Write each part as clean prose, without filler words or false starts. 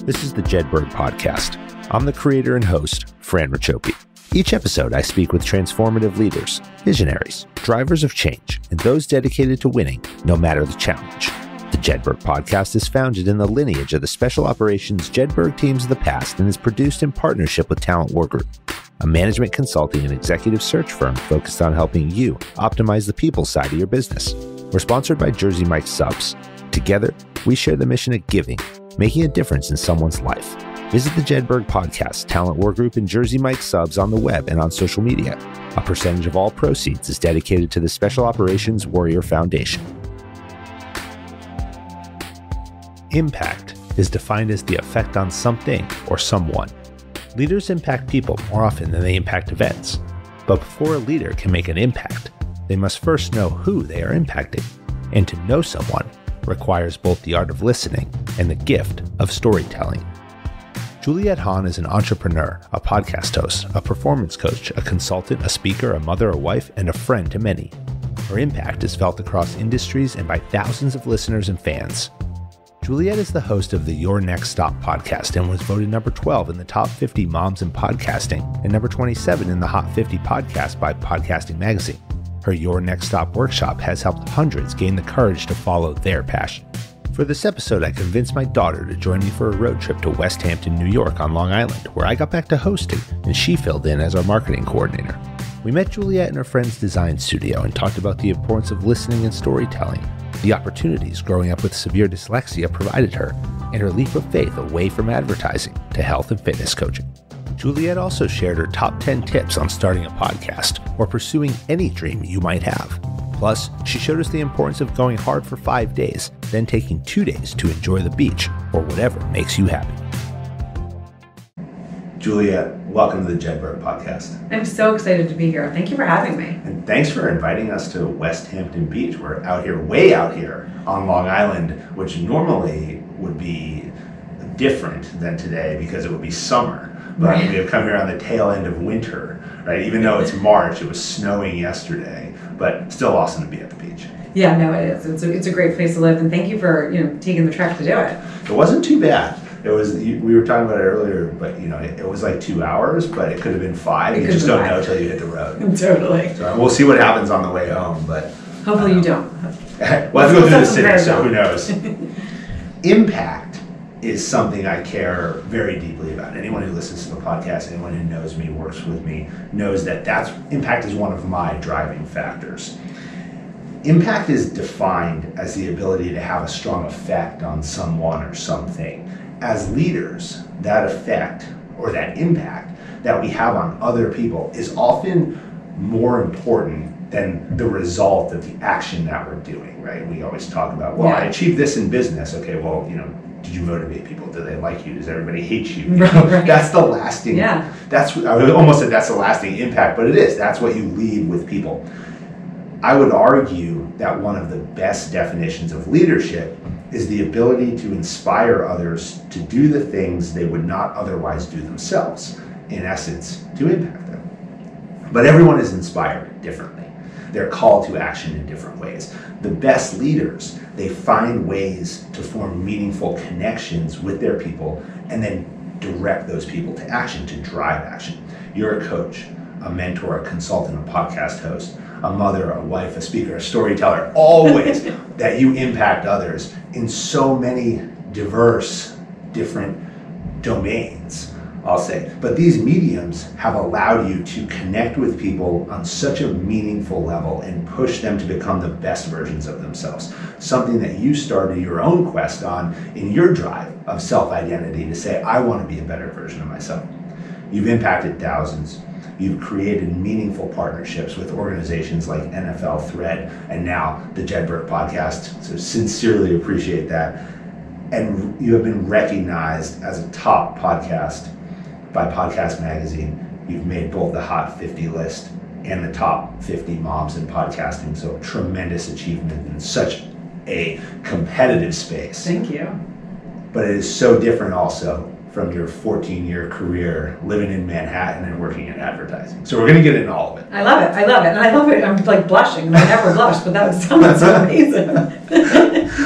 This is the Jedburgh podcast. I'm the creator and host, Fran Racioppi. Each episode, I speak with transformative leaders, visionaries, drivers of change, and those dedicated to winning, no matter the challenge. The Jedburgh podcast is founded in the lineage of the special operations Jedburgh teams of the past and is produced in partnership with Talent War Group, a management consulting and executive search firm focused on helping you optimize the people side of your business. We're sponsored by Jersey Mike's Subs. Together, we share the mission of giving, making a difference in someone's life. Visit the Jedburgh podcast, Talent War Group, and Jersey Mike's Subs on the web and on social media. A percentage of all proceeds is dedicated to the Special Operations Warrior Foundation. Impact is defined as the effect on something or someone. Leaders impact people more often than they impact events. But before a leader can make an impact, they must first know who they are impacting. And to know someone requires both the art of listening and the gift of storytelling. Juliet Hahn is an entrepreneur, a podcast host, a performance coach, a consultant, a speaker, a mother, a wife, and a friend to many. Her impact is felt across industries and by thousands of listeners and fans. Juliet is the host of the Your Next Stop podcast and was voted number 12 in the top 50 moms in podcasting and number 27 in the Hot 50 podcast by Podcasting Magazine. Her Your Next Stop workshop has helped hundreds gain the courage to follow their passion. For this episode, I convinced my daughter to join me for a road trip to Westhampton, New York on Long Island, where I got back to hosting, and she filled in as our marketing coordinator. We met Juliet in her friend's design studio and talked about the importance of listening and storytelling, the opportunities growing up with severe dyslexia provided her, and her leap of faith away from advertising to health and fitness coaching. Juliet also shared her top 10 tips on starting a podcast or pursuing any dream you might have. Plus, she showed us the importance of going hard for 5 days, then taking 2 days to enjoy the beach or whatever makes you happy. Juliet, welcome to the Jedburgh podcast. I'm so excited to be here. Thank you for having me. And thanks for inviting us to Westhampton Beach. We're out here, way out here on Long Island, which normally would be different than today because it would be summer. But right. We have come here on the tail end of winter, right? Even though it's March, it was snowing yesterday, but still awesome to be at the beach. Yeah, no, it is. It's a great place to live, and thank you for taking the trek to do it. It wasn't too bad. It was. We were talking about it earlier, but it was like 2 hours, but it could have been 5. You just don't know until you hit the road. Totally. So we'll see what happens on the way home, but hopefully you don't. We'll have to go through the city, so who knows? Impact is something I care very deeply about. Anyone who listens to the podcast, anyone who knows me, works with me, knows that impact is one of my driving factors. Impact is defined as the ability to have a strong effect on someone or something. As leaders, that effect or that impact that we have on other people is often more important than the result of the action that we're doing, right? We always talk about, well, I achieved this in business. Okay, well, did you motivate people? Do they like you? Does everybody hate you? Right. That's the lasting, I almost said that's the lasting impact, but it is. That's what you leave with people. I would argue that one of the best definitions of leadership is the ability to inspire others to do the things they would not otherwise do themselves, in essence, to impact them. But everyone is inspired differently. They're called to action in different ways. The best leaders, they find ways to form meaningful connections with their people and then direct those people to action, to drive action. You're a coach, a mentor, a consultant, a podcast host, a mother, a wife, a speaker, a storyteller, all ways that you impact others in so many diverse, different domains, I'll say. But these mediums have allowed you to connect with people on such a meaningful level and push them to become the best versions of themselves. Something that you started your own quest on in your drive of self-identity to say, I want to be a better version of myself. You've impacted thousands. You've created meaningful partnerships with organizations like NFL Thread and now the Jedburgh podcast. So sincerely appreciate that. And you have been recognized as a top podcast by Podcast Magazine. You've made both the Hot 50 list and the top 50 moms in podcasting. So tremendous achievement in such a competitive space. Thank you. But it is so different also from your 14-year career living in Manhattan and working in advertising. So we're going to get into all of it. I love it. And I love it. I'm like blushing. I never blush, but that sounds amazing.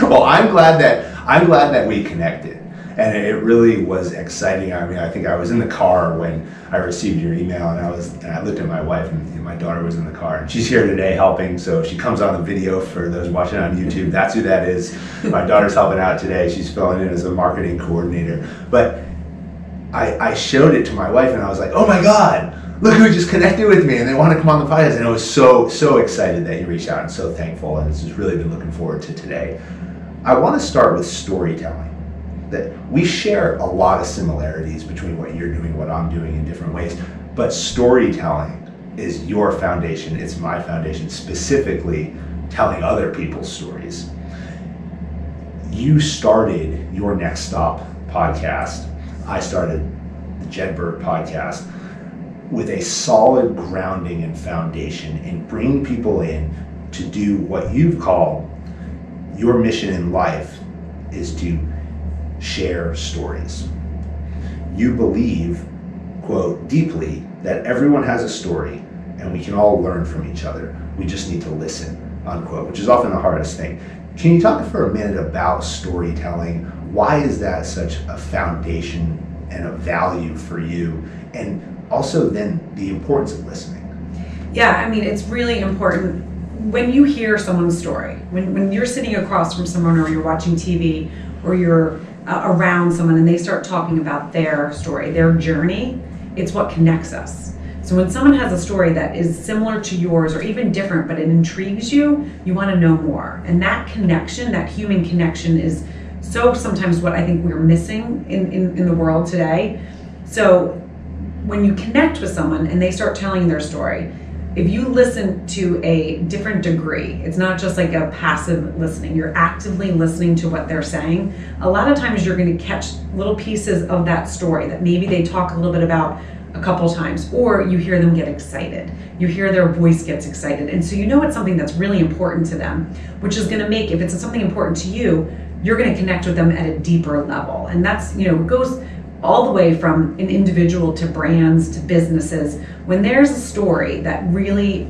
Well, I'm glad that we connected. And it really was exciting. I mean, I think I was in the car when I received your email, and I looked at my wife, and my daughter was in the car, and she's here today helping. So she comes on the video for those watching on YouTube. That's who that is. My daughter's helping out today. She's filling in as a marketing coordinator. But I showed it to my wife, and I was like, oh my God, look who just connected with me, and they want to come on the podcast. And I was so excited that you reached out, and so thankful, and just really been looking forward to today. I want to start with storytelling. That we share a lot of similarities between what you're doing, what I'm doing in different ways, but storytelling is your foundation. It's my foundation, specifically telling other people's stories. You started your Next Stop podcast. I started the Jedburgh podcast with a solid grounding and foundation in bringing people in to do what you've called your mission in life is to share stories. You believe, quote, deeply that everyone has a story and we can all learn from each other. We just need to listen, unquote, which is often the hardest thing. Can you talk for a minute about storytelling? Why is that such a foundation and a value for you? And also then the importance of listening. Yeah, I mean, it's really important when you hear someone's story, when you're sitting across from someone or you're watching TV or you're around someone and they start talking about their story, their journey, it's what connects us. So when someone has a story that is similar to yours or even different, but it intrigues you, you want to know more. And that connection, that human connection is so sometimes what I think we're missing in the world today. So when you connect with someone and they start telling their story, if you listen to a different degree, it's not just like a passive listening, you're actively listening to what they're saying. A lot of times you're going to catch little pieces of that story that maybe they talk a little bit about a couple times, or you hear them get excited. You hear their voice gets excited. And so you know it's something that's really important to them, which is going to make, if it's something important to you, you're going to connect with them at a deeper level. And that's, it goes all the way from an individual to brands to businesses. When there's a story that really,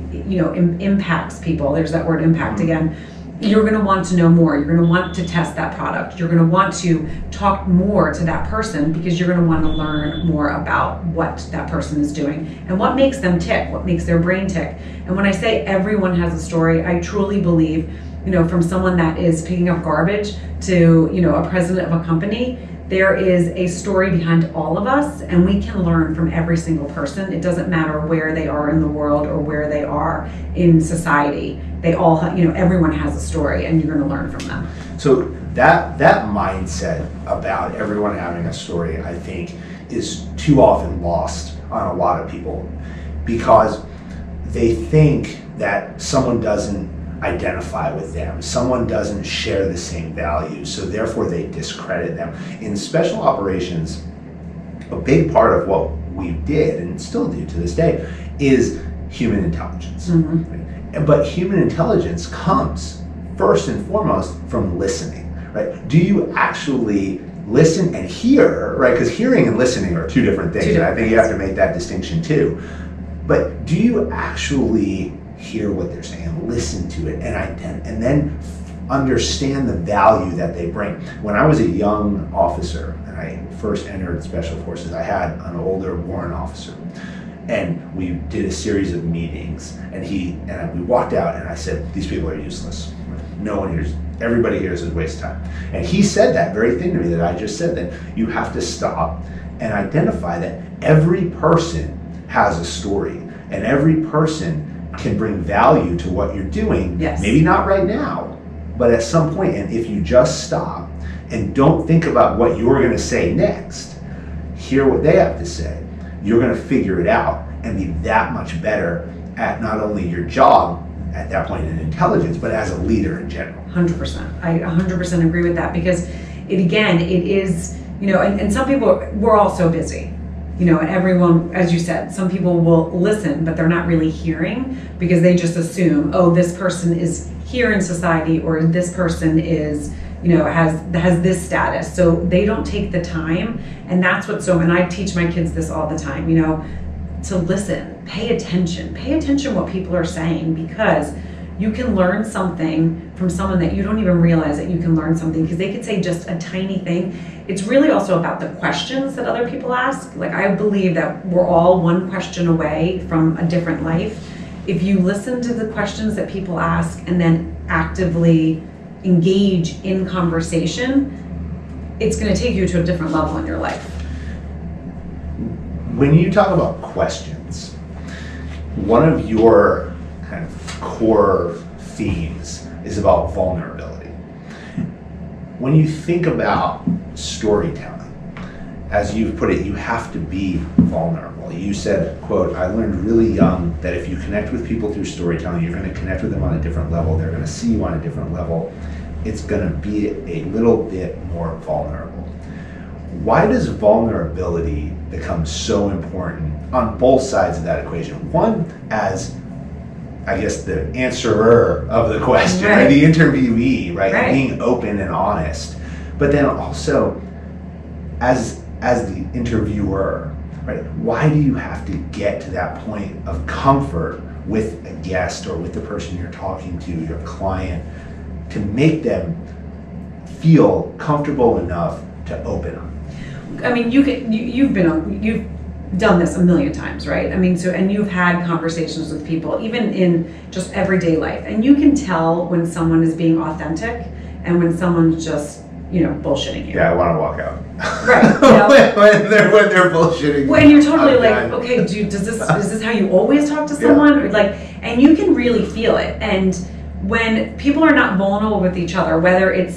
impacts people, there's that word impact again, you're going to want to know more. You're going to want to test that product. You're going to want to talk more to that person because you're going to want to learn more about what that person is doing and what makes them tick, what makes their brain tick. And when I say everyone has a story, I truly believe, from someone that is picking up garbage to, a president of a company, there is a story behind all of us, and we can learn from every single person. It doesn't matter where they are in the world or where they are in society. They all have, everyone has a story, and you're going to learn from them. So that mindset about everyone having a story, I think, is too often lost on a lot of people because they think that someone doesn't identify with them, someone doesn't share the same values, so therefore they discredit them. In special operations, a big part of what we did and still do to this day is human intelligence. Right? But human intelligence comes first and foremost from listening, right? Do you actually listen and hear, right? Because hearing and listening are two different things, and I think you have to make that distinction too. But do you actually hear what they're saying, listen to it, and then understand the value that they bring? When I was a young officer and I first entered special forces, I had an older warrant officer, and we did a series of meetings, and we walked out, and I said, these people are useless. No one hears. Everybody here is a waste of time. And he said that very thing to me that I just said, that you have to stop and identify that every person has a story, and every person can bring value to what you're doing. Yes. Maybe not right now, but at some point. And if you just stop and don't think about what you're going to say next, hear what they have to say, you're going to figure it out and be that much better at not only your job at that point in intelligence, but as a leader in general. 100%. I 100% agree with that because it is, and some people, we're all so busy. And everyone, as you said, some people will listen, but they're not really hearing because they just assume, oh, this person is here in society, or this person is, has this status. So they don't take the time. And that's and I teach my kids this all the time, to listen, pay attention what people are saying, because you can learn something from someone that you don't even realize that you can learn something, because they could say just a tiny thing. It's really also about the questions that other people ask. Like, I believe that we're all one question away from a different life. If you listen to the questions that people ask and then actively engage in conversation, it's going to take you to a different level in your life. When you talk about questions, one of your kind of core themes is about vulnerability. When you think about storytelling, as you've put it, you have to be vulnerable. You said, quote, "I learned really young that if you connect with people through storytelling, you're going to connect with them on a different level. They're going to see you on a different level. It's going to be a little bit more vulnerable." Why does vulnerability become so important on both sides of that equation? One, as, I guess, the answerer of the question, right? The interviewee, right? Being open and honest. But then also, as the interviewer, right? Why do you have to get to that point of comfort with a guest or with the person you're talking to, your client, to make them feel comfortable enough to open up? I mean, you've done this a million times, right? I mean, and you've had conversations with people, even in just everyday life, and you can tell when someone is being authentic and when someone's just, bullshitting you. Yeah, I want to walk out. Right. when they're bullshitting. When you're totally like, okay, dude, is this how you always talk to someone? Yeah. Or like, and you can really feel it. And when people are not vulnerable with each other, whether it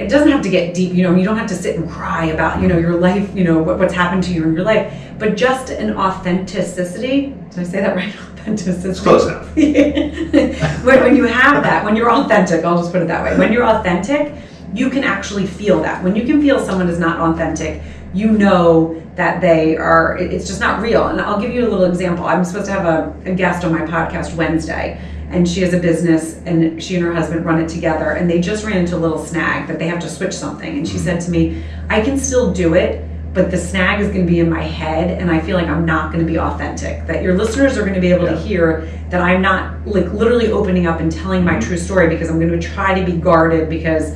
doesn't have to get deep, you don't have to sit and cry about, your life, what's happened to you in your life, but just an authenticity. Did I say that right? Authenticity. It's close enough. when you have that, when you're authentic, I'll just put it that way. When you're authentic, you can actually feel that. When you can feel someone is not authentic, you know that it's just not real. And I'll give you a little example. I'm supposed to have a guest on my podcast Wednesday, and she has a business, and she and her husband run it together, and they just ran into a little snag that they have to switch something. And she said to me, "I can still do it, but the snag is going to be in my head, and I feel like I'm not going to be authentic. That your listeners are going to be able to hear that I'm not like literally opening up and telling my true story, because I'm going to try to be guarded because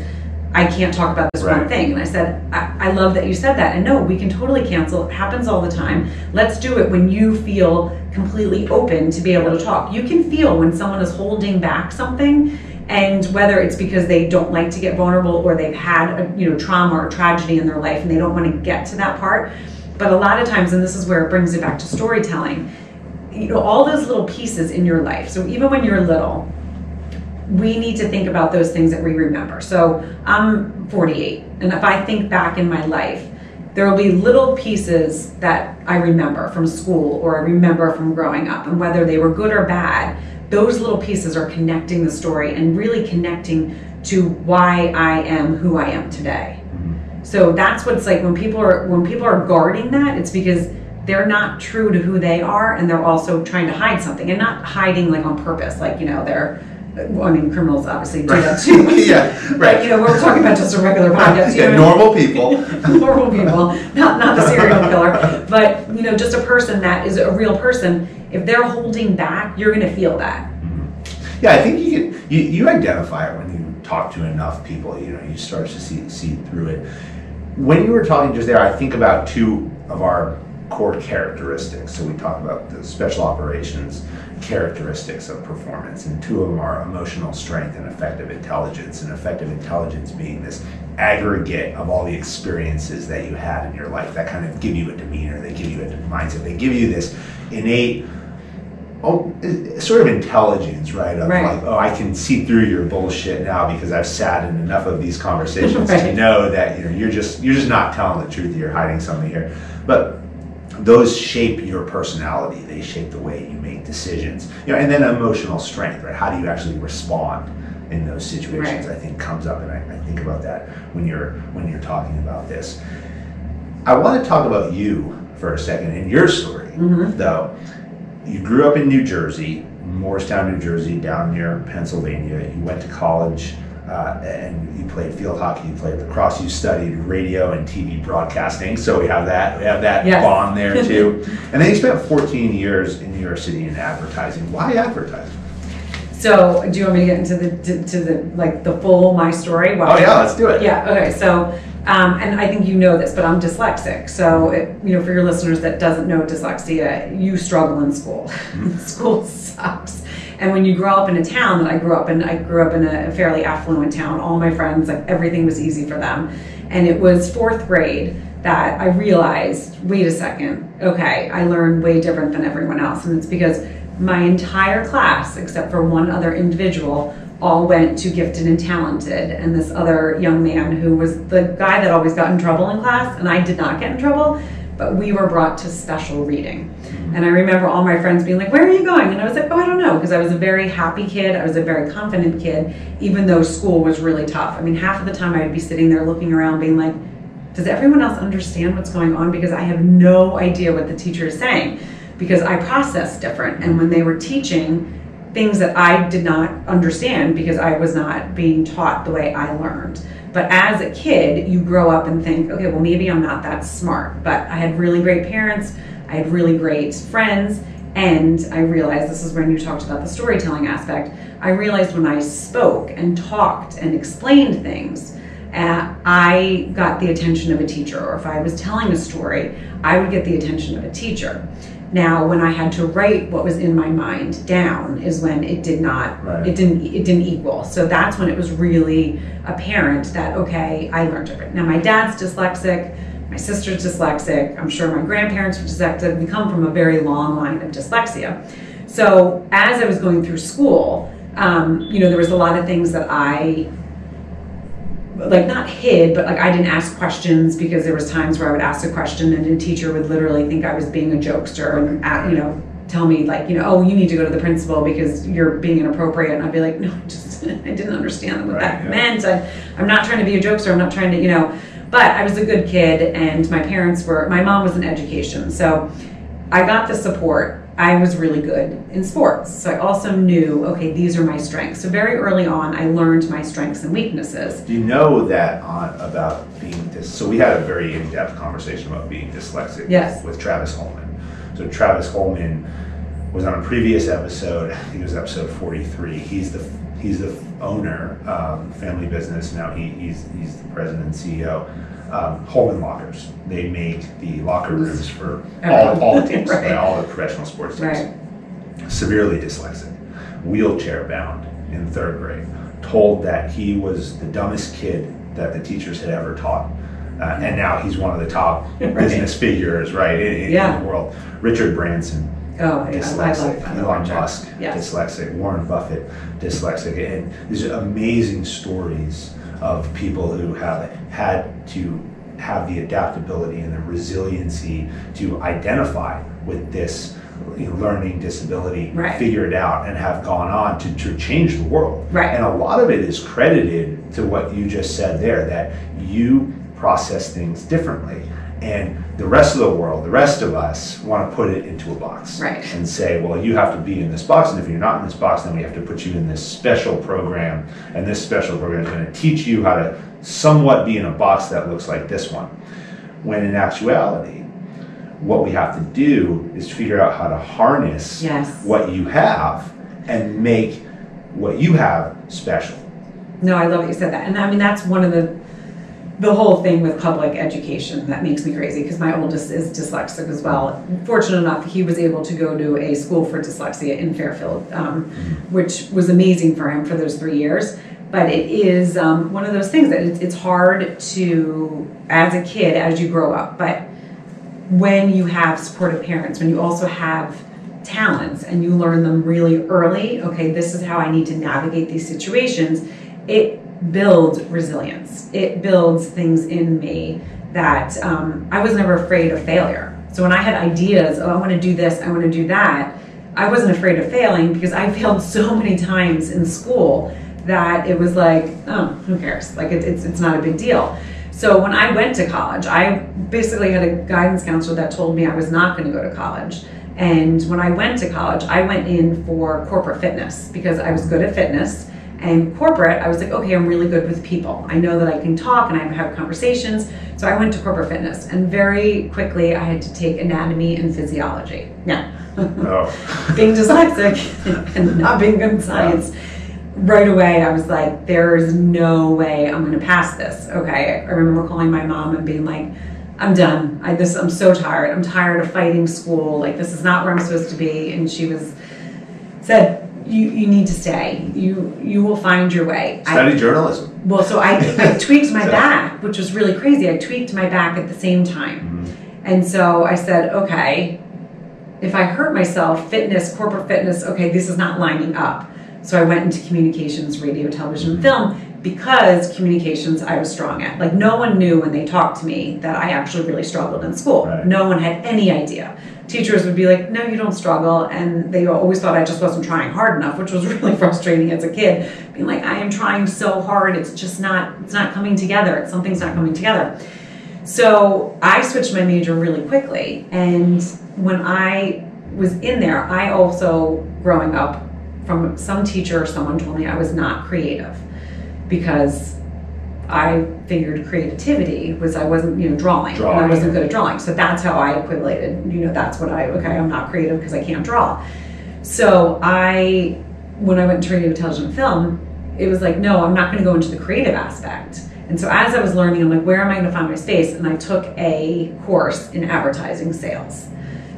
I can't talk about this one thing." And I said, I love that you said that. And no, we can totally cancel. It happens all the time. Let's do it when you feel completely open to be able to talk. You can feel when someone is holding back something, and whether it's because they don't like to get vulnerable, or they've had a trauma or tragedy in their life and they don't want to get to that part. But a lot of times, and this is where it brings it back to storytelling, all those little pieces in your life. So even when you're little, we need to think about those things that we remember. So I'm 48, and if I think back in my life, there will be little pieces that I remember from school, or I remember from growing up, and whether they were good or bad, those little pieces are connecting the story and really connecting to why I am who I am today. So that's what it's like when people are guarding that. It's because they're not true to who they are, and they're also trying to hide something, and not hiding like on purpose, like criminals obviously do that too. Yeah, right. But, we're talking about just a regular podcast. Normal people. Normal people, not the serial killer, but just a person that is a real person. If they're holding back, you're going to feel that. Yeah, I think you identify it when you talk to enough people. You start to see through it. When you were talking just there, I think about two of our core characteristics. So we talk about the special operations characteristics of performance, and two of them are emotional strength and effective intelligence. And effective intelligence being this aggregate of all the experiences that you had in your life that kind of give you a demeanor, they give you a mindset, they give you this innate sort of intelligence, right? Of like, I can see through your bullshit now because I've sat in enough of these conversations to know that you're just not telling the truth, you're hiding something here. But those shape your personality, they shape the way you make decisions. And then emotional strength, right? How do you actually respond in those situations? I think comes up, and I think about that when you're talking about this. I want to talk about you for a second in your story, though. You grew up in New Jersey, Morristown, New Jersey, down near Pennsylvania. You went to college and you played field hockey, you played lacrosse, you studied radio and TV broadcasting. So we have that bond there too. And then you spent 14 years in New York City in advertising. Why advertising? So do you want me to get into the full my story? Oh yeah, let's do it. Yeah. Okay. So, and I think you know this, but I'm dyslexic. So, for your listeners that doesn't know dyslexia, you struggle in school. School sucks. And when you grow up in a town that I grew up in a fairly affluent town. All my friends, like everything was easy for them. And it was fourth grade that I realized, wait a second, okay, I learned way different than everyone else. And it's because my entire class, except for one other individual, all went to gifted and talented. And this other young man who was the guy that always got in trouble in class, and I did not get in trouble, but we were brought to special reading. And I remember all my friends being like, where are you going? And I was like, oh, I don't know, because I was a very happy kid. I was a very confident kid, even though school was really tough. I mean, half of the time I'd be sitting there looking around being like, does everyone else understand what's going on? Because I have no idea what the teacher is saying, because I process different. And when they were teaching things that I did not understand because I was not being taught the way I learned. But as a kid, you grow up and think, okay, well, maybe I'm not that smart. But I had really great parents. I had really great friends. And I realized, this is when you talked about the storytelling aspect, I realized when I spoke and talked and explained things, I got the attention of a teacher. Or if I was telling a story, I would get the attention of a teacher. Now, when I had to write what was in my mind down is when it did not, right. it didn't equal. So that's when it was really apparent that, okay, I learned it. Now, my dad's dyslexic, my sister's dyslexic, I'm sure my grandparents were dyslexic. We come from a very long line of dyslexia. So as I was going through school, there was a lot of things that I not hid, but I didn't ask questions, because there was times where I would ask a question and a teacher would literally think I was being a jokester and tell me oh, you need to go to the principal because you're being inappropriate. And I'd be like, no, I didn't understand what that meant. I'm not trying to be a jokester. I'm not trying to, but I was a good kid, and my mom was in education. So I got the support. I was really good in sports. So I also knew, okay, these are my strengths. So very early on, I learned my strengths and weaknesses. Do you know that about being so we had a very in-depth conversation about being dyslexic with Travis Holman. So Travis Holman was on a previous episode. I think it was episode 43. He's the owner, family business. Now he's the president and CEO. Holman Lockers. They make the locker rooms for all the teams, right. All the professional sports teams. Right. Severely dyslexic, wheelchair bound in third grade. Told that he was the dumbest kid that the teachers had ever taught. And now he's one of the top business figures, in the world. Richard Branson, dyslexic. Elon Musk, dyslexic. Warren Buffett, dyslexic. And these are amazing stories of people who have had to have the adaptability and the resiliency to identify with this learning disability, figure it out, and have gone on to change the world. Right. And a lot of it is credited to what you just said there, that you process things differently. And the rest of the world, the rest of us, want to put it into a box and say, well, you have to be in this box, and if you're not in this box, then we have to put you in this special program, and this special program is going to teach you how to somewhat be in a box that looks like this one. When in actuality, what we have to do is figure out how to harness what you have and make what you have special. No, I love that you said that. And I mean, that's one of the whole thing with public education that makes me crazy, because my oldest is dyslexic as well. Fortunate enough, he was able to go to a school for dyslexia in Fairfield, which was amazing for him for those 3 years. But it is one of those things that it's hard to, as a kid, as you grow up. But when you have supportive parents, when you also have talents and you learn them really early, okay, this is how I need to navigate these situations, it builds resilience. It builds things in me that I was never afraid of failure. So when I had ideas, oh, I want to do this, I want to do that, I wasn't afraid of failing, because I failed so many times in school that it was like, oh, who cares? Like it's not a big deal. So when I went to college, I basically had a guidance counselor that told me I was not going to go to college. And when I went to college, I went in for corporate fitness because I was good at fitness. And corporate, I was like, okay, I'm really good with people. I know that I can talk and I have conversations. So I went to corporate fitness, and very quickly I had to take anatomy and physiology. Now, being dyslexic and not being good in science, right away I was like, there's no way I'm going to pass this. Okay, I remember calling my mom and being like, I'm done. I'm so tired. I'm tired of fighting school. Like, this is not where I'm supposed to be. And she said, you need to stay. You will find your way. Study journalism. Well, so I tweaked my back, which was really crazy. I tweaked my back at the same time. And so I said, okay, if I hurt myself, fitness, corporate fitness, okay, this is not lining up. So I went into communications, radio, television, film, because communications I was strong at. Like, no one knew when they talked to me that I actually really struggled in school. Right. No one had any idea. Teachers would be like, no, you don't struggle. And they always thought I just wasn't trying hard enough, which was really frustrating as a kid. Being like, I am trying so hard. It's just not, it's not coming together. Something's not coming together. So I switched my major really quickly. And when I was in there, I also, growing up, from some teacher or someone told me I was not creative, because I figured creativity was I wasn't, drawing, and I wasn't good at drawing. So that's how I equated, that's what I'm not creative because I can't draw. So when I went to radio, television, film, it was like, no, I'm not going to go into the creative aspect. And so as I was learning, I'm like, where am I going to find my space? And I took a course in advertising sales.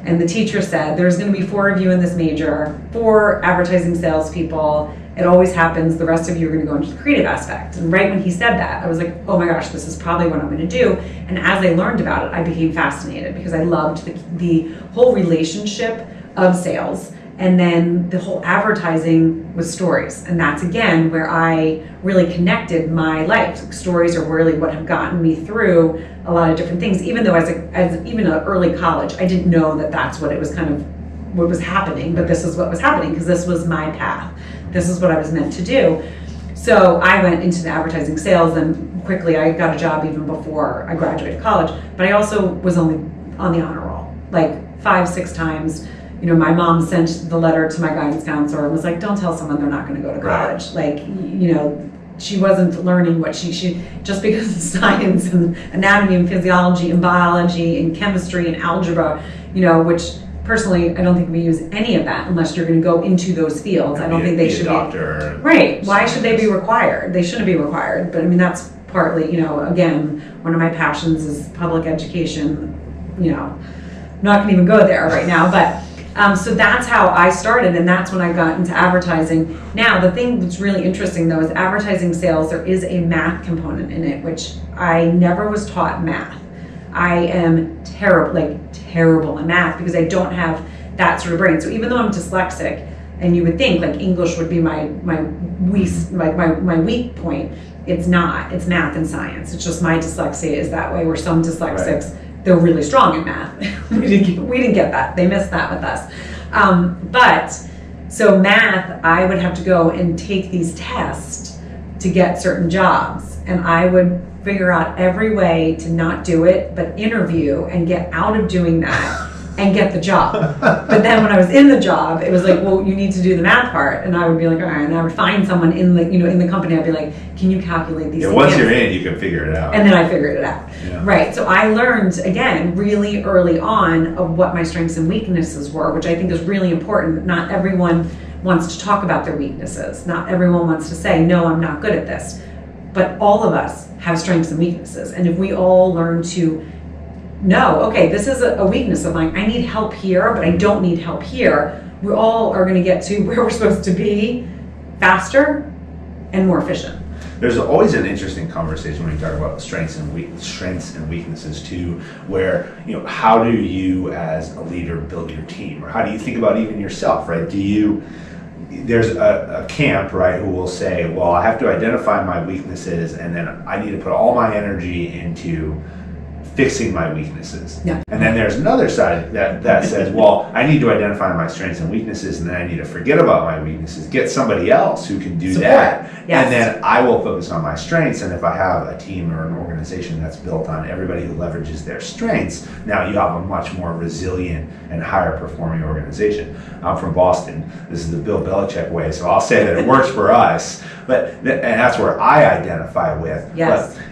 And the teacher said, there's going to be 4 of you in this major, 4 advertising salespeople. It always happens. The rest of you are going to go into the creative aspect. And right when he said that, I was like, oh my gosh, this is probably what I'm going to do. And as I learned about it, I became fascinated, because I loved the whole relationship of sales. And then the whole advertising with stories. And that's, again, where I really connected my life. Stories are really what have gotten me through a lot of different things. Even though as even an early college, I didn't know that that's what it was kind of, what was happening. But this is what was happening, because this was my path. This is what I was meant to do. So I went into the advertising sales, and quickly I got a job even before I graduated college. But I also was only on the honor roll, like 5-6 times. My mom sent the letter to my guidance counselor and was like, don't tell someone they're not going to go to college. Right. Like, she wasn't learning what she just because of science and anatomy and physiology and biology and chemistry and algebra, which personally, I don't think we use any of that unless you're going to go into those fields. I don't think they should be. Doctor. Right. Why should they be required? They shouldn't be required. But I mean, that's partly, again, one of my passions is public education. I'm not going to even go there right now, but so that's how I started, and that's when I got into advertising. Now, the thing that's really interesting, though, is advertising sales, there is a math component in it, which I never was taught math. I am terrible in math, because I don't have that sort of brain. So even though I'm dyslexic, and you would think like English would be my weak point, it's not. It's math and science. It's just my dyslexia is that way, where some dyslexics, right, they're really strong in math. we didn't get that. They missed that with us. But so math, I would have to go and take these tests to get certain jobs. And I would figure out every way to not do it, but interview and get out of doing that and get the job. But then when I was in the job, it was like, well, you need to do the math part. And I would be like, all right. And I would find someone in the, in the company. I'd be like, can you calculate these things? Once you're in, you can figure it out. And then I figured it out. Yeah. Right. So I learned, again, really early on of what my strengths and weaknesses were, which I think is really important. Not everyone wants to talk about their weaknesses. Not everyone wants to say, no, I'm not good at this. But all of us have strengths and weaknesses. And if we all learn to know, okay, this is a weakness of mine. I need help here, but I don't need help here. We all are going to get to where we're supposed to be faster and more efficient. There's always an interesting conversation when you talk about strengths and weaknesses too, where, how do you as a leader build your team, or how do you think about even yourself, right? There's a camp, right, who will say, well, I have to identify my weaknesses, and then I need to put all my energy into fixing my weaknesses. Yeah. And then there's another side that says, well, I need to identify my strengths and weaknesses, and then I need to forget about my weaknesses, get somebody else who can do that. Yes. And then I will focus on my strengths. And if I have a team or an organization that's built on everybody who leverages their strengths, now you have a much more resilient and higher performing organization. I'm from Boston. This is the Bill Belichick way, so I'll say that it works for us. and that's where I identify with. Yes. But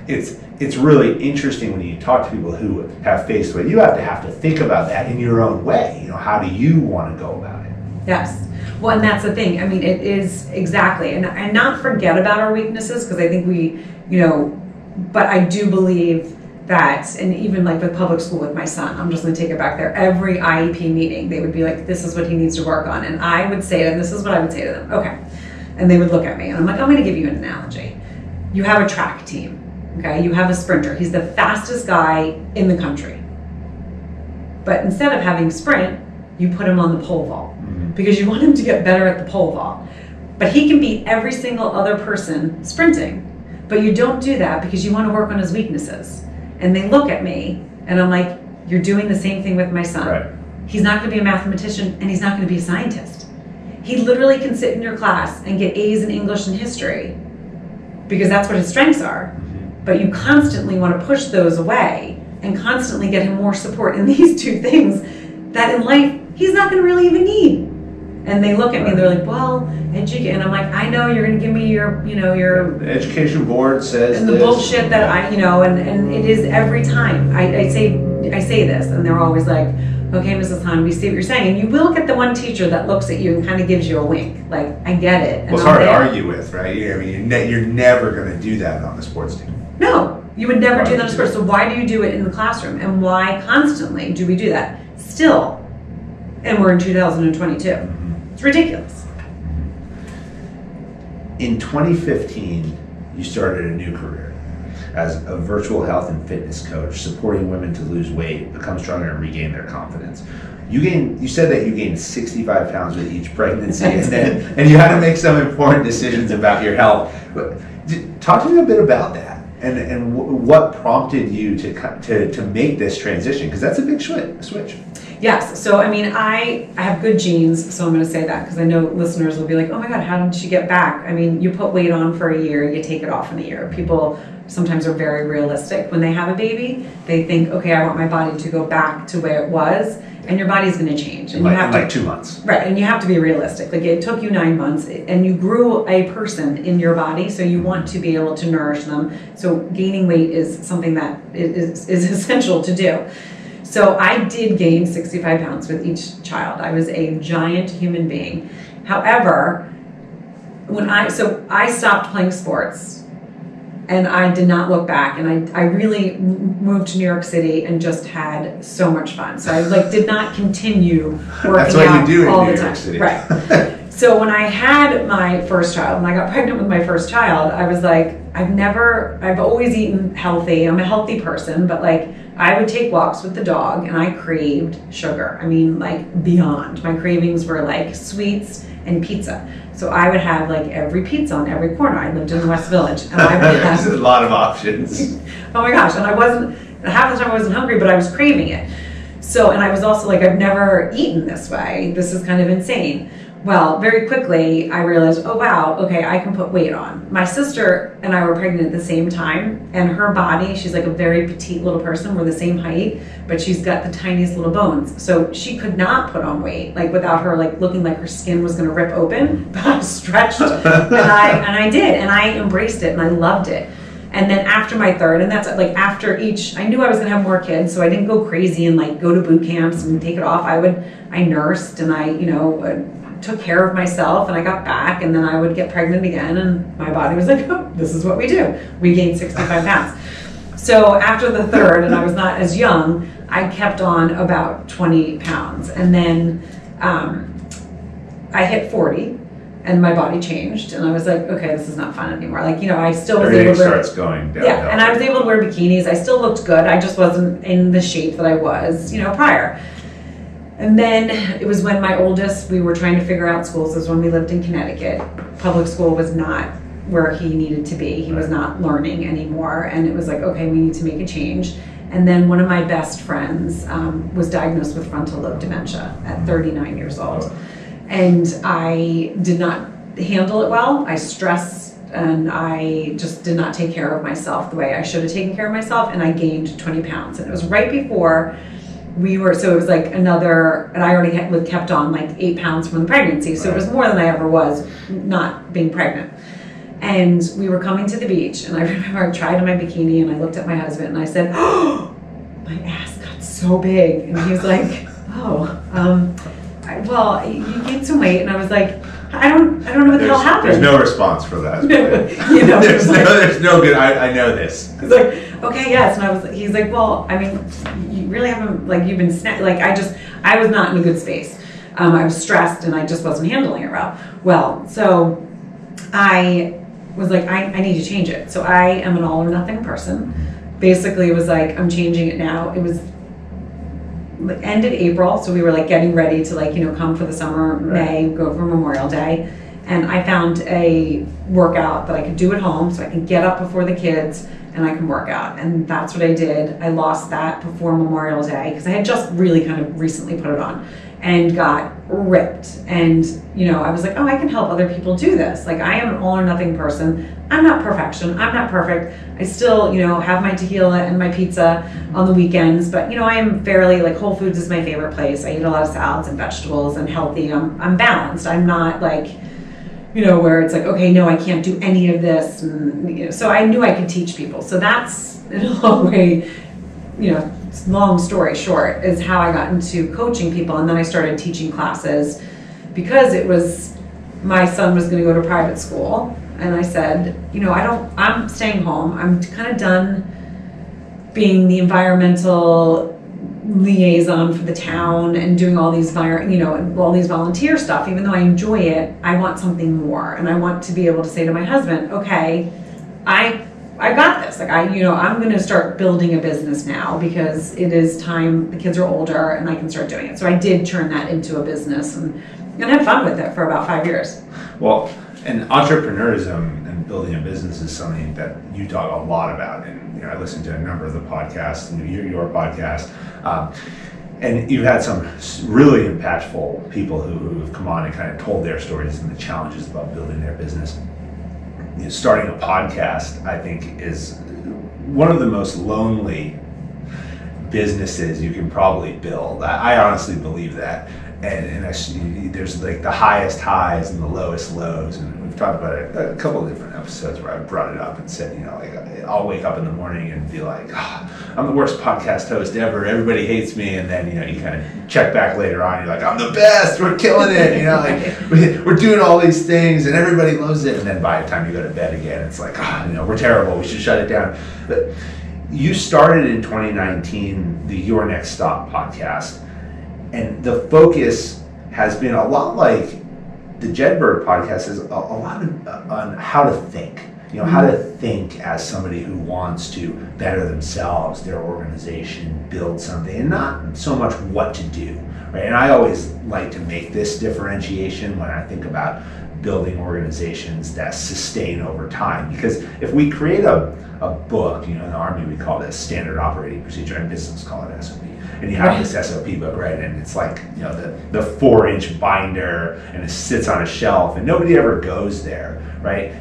it's really interesting when you talk to people who have faced what you have to think about that in your own way. You know, how do you want to go about it? Yes. Well, and that's the thing. I mean, it is exactly, and not forget about our weaknesses, because I think we, you know, but I do believe that, and even like with public school with my son, I'm just going to take it back there. Every IEP meeting, they would be like, this is what he needs to work on. And I would say to them, this is what I would say to them. Okay. And they would look at me and I'm like, I'm going to give you an analogy. You have a track team. Okay. You have a sprinter. He's the fastest guy in the country. But instead of having sprint, you put him on the pole vault because you want him to get better at the pole vault. But he can beat every single other person sprinting. But you don't do that because you want to work on his weaknesses. And they look at me and I'm like, you're doing the same thing with my son. Right. He's not going to be a mathematician and he's not going to be a scientist. He literally can sit in your class and get A's in English and history because that's what his strengths are. But you constantly want to push those away and constantly get him more support in these two things that in life he's not going to really even need. And they look at me and they're like, well, and I'm like, I know you're going to give me your, you know, your... The education board says and the this. bullshit that I, you know, and it is every time. I say this and they're always like, okay, Mrs. Hahn, we see what you're saying. And you will get the one teacher that looks at you and kind of gives you a wink. Like, I get it. And well, it's hard to argue with, right? I mean, you're never going to do that on the sports team. No, you would never do that on sports. So why do you do it in the classroom? And why constantly do we do that? Still, and we're in 2022. It's ridiculous. In 2015, you started a new career as a virtual health and fitness coach, supporting women to lose weight, become stronger, and regain their confidence. You said that you gained 65 pounds with each pregnancy, and you had to make some important decisions about your health. Talk to me a bit about that, and what prompted you to make this transition, because that's a big switch. Yes. So, I mean, I have good genes, so I'm going to say that because I know listeners will be like, oh my God, how did she get back? I mean, you put weight on for a year, you take it off in a year. People sometimes are very realistic. When they have a baby, they think, okay, I want my body to go back to where it was, and your body's going to change. And you have like 2 months. Right, and you have to be realistic. Like, it took you 9 months, and you grew a person in your body, so you want to be able to nourish them. So gaining weight is something that is essential to do. So I did gain 65 pounds with each child. I was a giant human being. However, I stopped playing sports and I did not look back, and I really moved to New York City and just had so much fun. So I did not continue working out all the time. Right. So when I had my first child, when I got pregnant with my first child, I was like, I've always eaten healthy. I'm a healthy person, but like, I would take walks with the dog and I craved sugar. I mean, like beyond. My cravings were like sweets and pizza. So I would have like every pizza on every corner. I lived in the West Village. And I would have a lot of options. Oh my gosh. And half the time I wasn't hungry, but I was craving it. So, and I was also like, I've never eaten this way. This is kind of insane. Well, very quickly, I realized, oh wow, okay, I can put weight on. My sister and I were pregnant at the same time, and her body, she's like a very petite little person, we're the same height, but she's got the tiniest little bones. So she could not put on weight, like without her like looking like her skin was gonna rip open, but I stretched, and I did, and I embraced it, and I loved it. And then after my third, and that's like after each, I knew I was gonna have more kids, so I didn't go crazy and like go to boot camps and take it off. I nursed and I, you know, took care of myself, and I got back, and then I would get pregnant again, and my body was like, oh, this is what we do. We gained 65 pounds. So after the third, and I was not as young, I kept on about 20 pounds. And then I hit 40, and my body changed, and I was like, okay, this is not fun anymore. Like, you know, I still was able to starts going down. Yeah, and I was able to wear bikinis. I still looked good. I just wasn't in the shape that I was, you know, prior. And then it was when my oldest, we were trying to figure out schools. This was when we lived in Connecticut. Public school was not where he needed to be. He was not learning anymore. And it was like, okay, we need to make a change. And then one of my best friends was diagnosed with frontal lobe dementia at 39 years old. And I did not handle it well. I stressed, and I just did not take care of myself the way I should have taken care of myself. And I gained 20 pounds. And it was right before so it was like another, and I already had kept on like 8 pounds from the pregnancy. So it was more than I ever was not being pregnant. And we were coming to the beach, and I remember I tried on my bikini, and I looked at my husband, and I said, "Oh, my ass got so big." And he was like, "Oh, well, you gained some weight." And I was like, I don't know what the hell happened. There's no response for that. You know, there's no good. I know this. He's like, okay, yes, and he's like, well, I mean, you really haven't, like, you've been like, I was not in a good space. I was stressed, and I just wasn't handling it well. So I was like, I need to change it. So I am an all or nothing person. Basically, it was like, I'm changing it now. It was like ended April, so we were like getting ready to, like, you know, come for the summer, May, go for Memorial Day. And I found a workout that I could do at home, so I can get up before the kids and I can work out. And that's what I did. I lost that before Memorial Day because I had just really kind of recently put it on and got ripped. And, you know, I was like, oh, I can help other people do this. Like, I am an all or nothing person. I'm not perfection. I'm not perfect. I still, you know, have my tequila and my pizza on the weekends, but, you know, I am fairly, like, Whole Foods is my favorite place. I eat a lot of salads and vegetables and healthy. I'm balanced. I'm not like, you know, where it's like, okay, no, I can't do any of this. And, you know, so I knew I could teach people. So that's, in a long way, you know, long story short, is how I got into coaching people. And then I started teaching classes because it was, my son was going to go to private school. And I said, you know, I'm staying home. I'm kind of done being the environmental liaison for the town and doing all these all these volunteer stuff. Even though I enjoy it, I want something more, and I want to be able to say to my husband, okay, I got this. Like, I'm going to start building a business now because it is time. The kids are older and I can start doing it. So I did turn that into a business and had fun with it for about 5 years. Well, and entrepreneurism and building a business is something that you talk a lot about. And, you know, I listened to a number of the podcasts, your podcast, and you've had some really impactful people who have come on and kind of told their stories and the challenges about building their business. You know, starting a podcast, I think, is one of the most lonely businesses you can probably build. I honestly believe that. And there's like the highest highs and the lowest lows, and we've talked about it a couple of different episodes where I brought it up and said, you know, like, I'll wake up in the morning and be like, oh, I'm the worst podcast host ever, everybody hates me, and then, you know, you kind of check back later on, you're like, I'm the best, we're killing it, you know, like we're doing all these things and everybody loves it, and then by the time you go to bed again, it's like, oh, you know, we're terrible, we should shut it down. But you started in 2019 the Your Next Stop podcast. And the focus has been a lot like the Jedburgh podcast is a lot on how to think. You know, how to think as somebody who wants to better themselves, their organization, build something, and not so much what to do, right? And I always like to make this differentiation when I think about building organizations that sustain over time. Because if we create a book, you know, in the Army we call this standard operating procedure, and business call it SOP. And you have this SOP book, right? And it's like, you know, the 4-inch binder, and it sits on a shelf, and nobody ever goes there, right?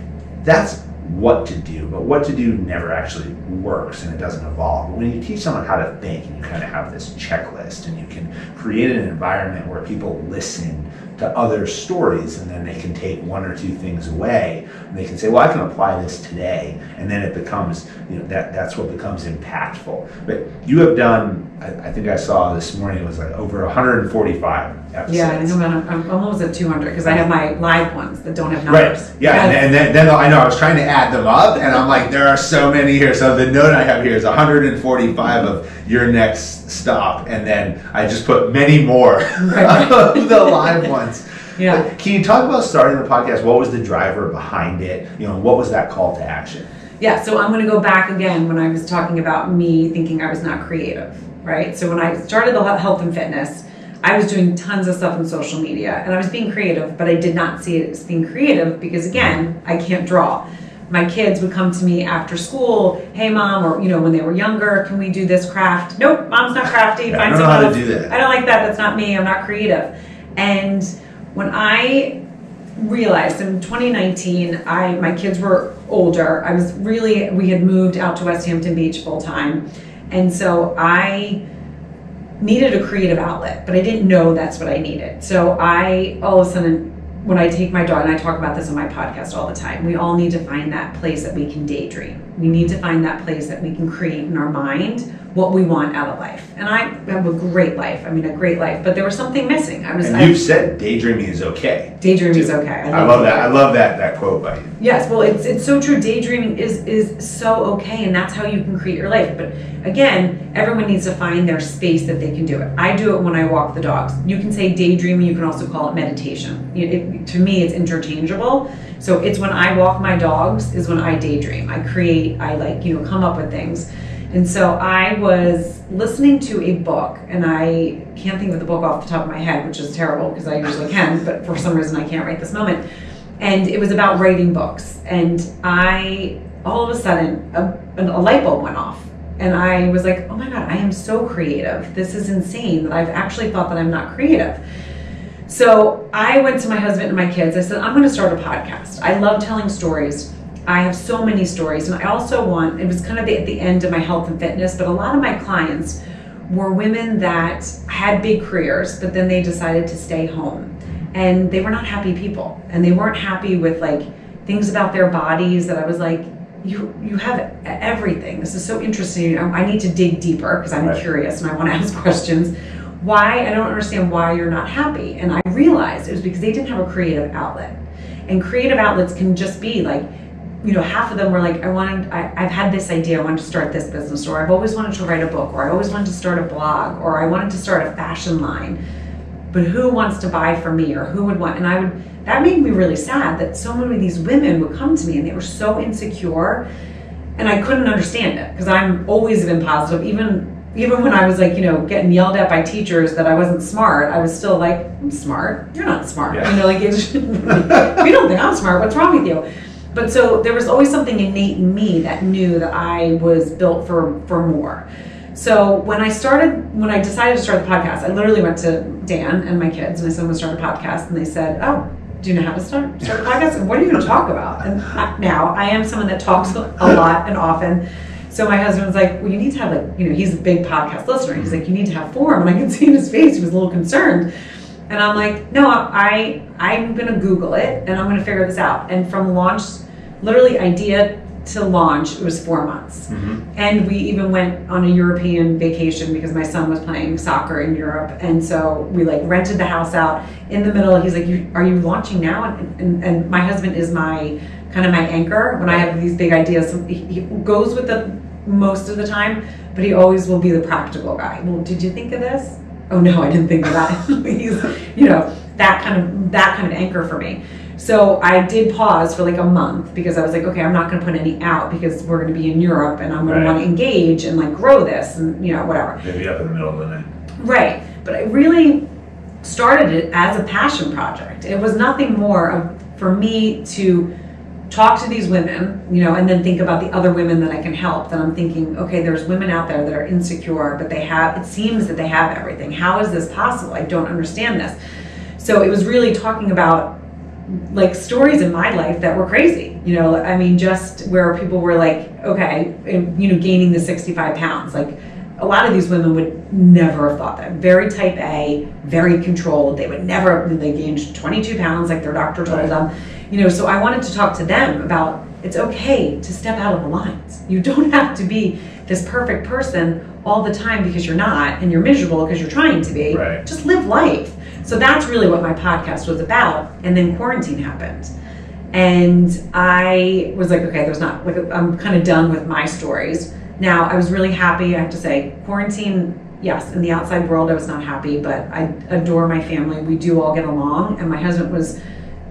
That's what to do, but what to do never actually works, and it doesn't evolve. But when you teach someone how to think, and you kind of have this checklist, and you can create an environment where people listen to other stories, and then they can take 1 or 2 things away, and they can say, well, I can apply this today, and then it becomes, you know, that's what becomes impactful. But you have done, I think I saw this morning, it was like over 145 episodes. Yeah, I'm almost at 200 because I have my live ones that don't have numbers. Right. Yeah, and then I know I was trying to add them up, and I'm like, there are so many here. So the note I have here is 145 of Your Next Stop, and then I just put many more of the live ones. Yeah. But can you talk about starting the podcast? What was the driver behind it? You know, what was that call to action? Yeah, so I'm going to go back again when I was talking about me thinking I was not creative, right? So when I started the health and fitness, I was doing tons of stuff on social media, and I was being creative, but I did not see it as being creative because, again, I can't draw. My kids would come to me after school, hey, Mom, or, you know, when they were younger, can we do this craft? Nope, Mom's not crafty. Yeah, Find I don't know someone how else. to do that. I don't like that. That's not me. I'm not creative. And when I realized in 2019, my kids were older. We had moved out to Westhampton Beach full time. And so I needed a creative outlet, but I didn't know that's what I needed. So I all of a sudden when I take my dog, and I talk about this on my podcast all the time, we all need to find that place that we can daydream. We need to find that place that we can create in our mind what we want out of life. And I have a great life. I mean, a great life. But there was something missing. You've said daydreaming is okay. Daydreaming is okay. I love that. I love that quote by you. Yes, well, it's so true. Daydreaming is so okay, and that's how you can create your life. But again, everyone needs to find their space that they can do it. I do it when I walk the dogs. You can say daydreaming. You can also call it meditation. To me, it's interchangeable. So it's when I walk my dogs is when I daydream. I create. I come up with things. And so I was listening to a book, and I can't think of the book off the top of my head, which is terrible because I usually can, but for some reason I can't right this moment. And it was about writing books. And all of a sudden, a light bulb went off. And I was like, oh my God, I am so creative. This is insane that I've actually thought that I'm not creative. So I went to my husband and my kids. I said, I'm going to start a podcast. I love telling stories. I have so many stories, and I also it was kind of at the end of my health and fitness, but a lot of my clients were women that had big careers, but then they decided to stay home, and they were not happy people, and they weren't happy with things about their bodies that I was like, you have everything. This is so interesting. I need to dig deeper because I'm curious and I want to ask questions. I don't understand why you're not happy. And I realized it was because they didn't have a creative outlet, and creative outlets can just be half of them were like, I've had this idea, I wanted to start this business, or I've always wanted to write a book, or I always wanted to start a blog, or I wanted to start a fashion line, but who wants to buy from me, or who would want, and that made me really sad that so many of these women would come to me and they were so insecure, and I couldn't understand it, because I'm always been positive, even when I was getting yelled at by teachers that I wasn't smart, I was still like, I'm smart, you're not smart, if you don't think I'm smart, what's wrong with you? But so there was always something innate in me that knew that I was built for more. So when I decided to start the podcast, I literally went to Dan and my kids and I said, I'm going to start a podcast. And they said, oh, do you know how to start a podcast? And what are you going to talk about? And now I am someone that talks a lot and often. So my husband was like, well, you need to have he's a big podcast listener. He's like, you need to have form. And I could see in his face, he was a little concerned. And I'm like, no, I'm going to Google it and I'm going to figure this out. And from launch, literally idea to launch, it was 4 months. Mm-hmm. And we even went on a European vacation because my son was playing soccer in Europe. And so we rented the house out in the middle. He's like, are you launching now? And my husband is my anchor when I have these big ideas. He goes with the most of the time, but he always will be the practical guy. Well, did you think of this? Oh no, I didn't think of that. He's, that kind of anchor for me. So I did pause for a month because I was like, okay, I'm not going to put any out because we're going to be in Europe and I'm going to want to engage and grow this and whatever. Maybe up in the middle of the night. Right. But I really started it as a passion project. It was nothing more for me to talk to these women, and then think about the other women that I can help. Then I'm thinking, okay, there's women out there that are insecure, but it seems that they have everything. How is this possible? I don't understand this. So it was really talking about stories in my life that were crazy, just where people were okay, gaining the 65 pounds. A lot of these women would never have thought that. Very type A, very controlled. They gained 22 pounds like their doctor told them. So I wanted to talk to them about it's okay to step out of the lines. You don't have to be this perfect person all the time because you're not, and you're miserable because you're trying to be. Right. Just live life. So that's really what my podcast was about. And then quarantine happened. And I was like, okay, I'm kind of done with my stories. Now, I was really happy, I have to say, quarantine, yes, in the outside world, I was not happy, but I adore my family. We do all get along. And my husband was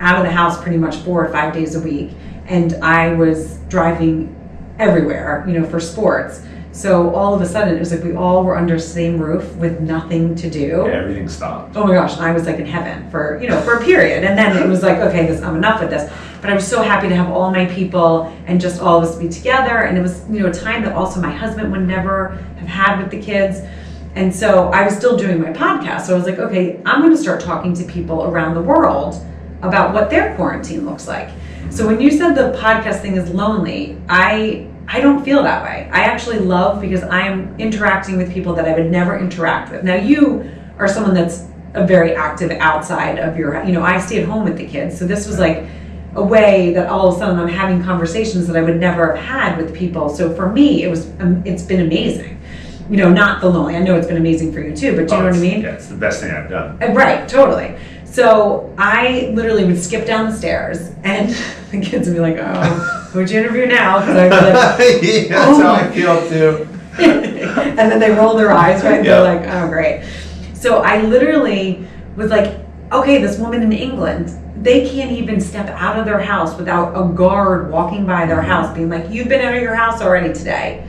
out of the house pretty much 4 or 5 days a week. And I was driving everywhere, for sports. So all of a sudden, it was we all were under the same roof with nothing to do. Yeah, everything stopped. Oh my gosh, and I was in heaven for a period. And then it was okay, I'm enough with this. But I was so happy to have all my people and just all of us be together. And it was, a time that also my husband would never have had with the kids. And so I was still doing my podcast. So I was like, okay, I'm going to start talking to people around the world about what their quarantine looks like. So when you said the podcast thing is lonely, I don't feel that way. I actually love because I am interacting with people that I would never interact with. Now you are someone that's a very active outside of your, I stay at home with the kids. So this was like a way that all of a sudden I'm having conversations that I would never have had with people. So for me, it's been amazing. Not the lonely. I know it's been amazing for you too, but do you know what I mean? Yeah, it's the best thing I've done. Right, totally. So I literally would skip down the stairs and the kids would be like, oh, who'd you interview now? Because I'd be like, that's how I feel too. And then they roll their eyes, right? They're like, oh, great. So I literally was like, okay, this woman in England, they can't even step out of their house without a guard walking by their house being like, you've been out of your house already today.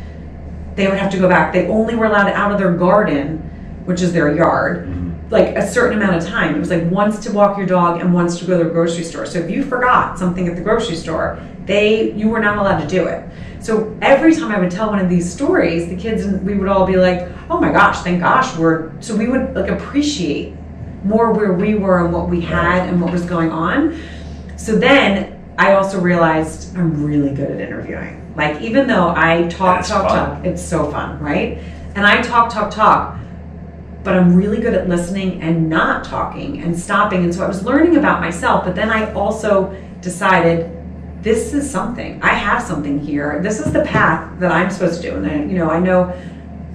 They would have to go back. They only were allowed out of their garden, which is their yard, like a certain amount of time. It was like once to walk your dog and once to go to the grocery store. So if you forgot something at the grocery store, you were not allowed to do it. So every time I would tell one of these stories, the kids, we would all be like, oh my gosh, thank gosh. So we would like appreciate more where we were and what we had and what was going on. So then I also realized I'm really good at interviewing. Like, even though I talk, it's so fun, right? And I talk, but I'm really good at listening and not talking and stopping. And so I was learning about myself, but then I also decided this is something. I have something here. This is the path that I'm supposed to do. And I know,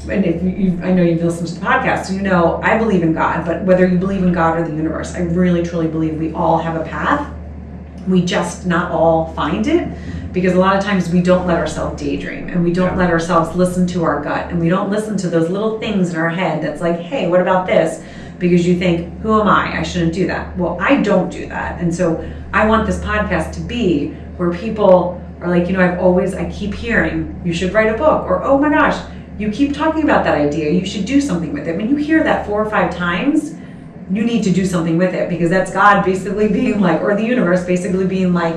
and I know you've listened to the podcast, so I believe in God, but whether you believe in God or the universe, I really, truly believe we all have a path. We just not all find it, because a lot of times we don't let ourselves daydream, and we don't let ourselves listen to our gut, and we don't listen to those little things in our head that's like, hey, what about this? Because you think, who am I? I shouldn't do that. Well, I don't do that. And so I want this podcast to be where people are like, I keep hearing, you should write a book, or, oh my gosh, you keep talking about that idea, you should do something with it. When you hear that 4 or 5 times, you need to do something with it, because that's God basically being like, or the universe basically being like,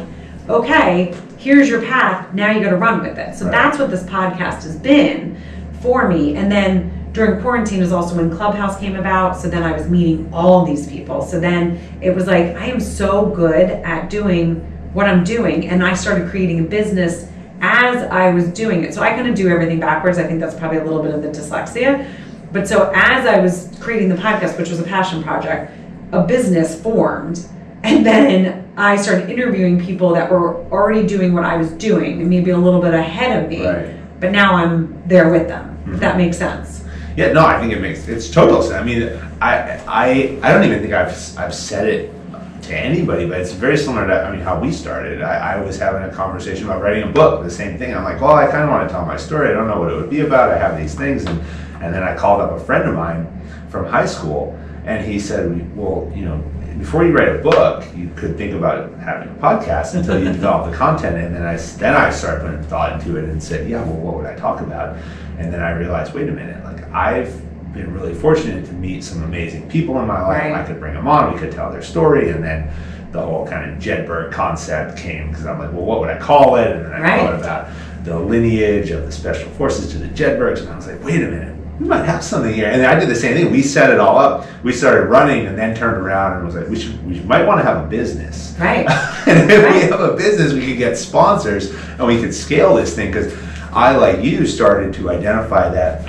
okay, here's your path, now you got to run with it. So that's what this podcast has been for me. And then during quarantine is also when Clubhouse came about. So then I was meeting all these people. So then it was like, I am so good at doing what I'm doing. And I started creating a business as I was doing it. So I kind of do everything backwards. I think that's probably a little bit of the dyslexia. But so as I was creating the podcast, which was a passion project, a business formed. And then I started interviewing people that were already doing what I was doing and maybe a little bit ahead of me. Right. But now I'm there with them, if that makes sense. Yeah, no, I think it's total sense. I mean, I don't even think I've said it to anybody, but it's very similar to how we started. I was having a conversation about writing a book, the same thing. I'm like, well, I kind of want to tell my story. I don't know what it would be about. I have these things. And then I called up a friend of mine from high school, and he said, well, before you write a book, you could think about having a podcast until you develop the content. And then I started putting thought into it and said, yeah, well, what would I talk about? And then I realized, wait a minute, like I've been really fortunate to meet some amazing people in my life. Right. I could bring them on, we could tell their story, and then the whole kind of Jedburgh concept came, because I'm like, well, what would I call it? And then I thought about the lineage of the special forces to the Jedburghs, and I was like, wait a minute, we might have something here. And I did the same thing. We set it all up. We started running, and then turned around and was like, we might want to have a business. Right. And if we have a business, we could get sponsors, and we could scale this thing, because I, like you, started to identify that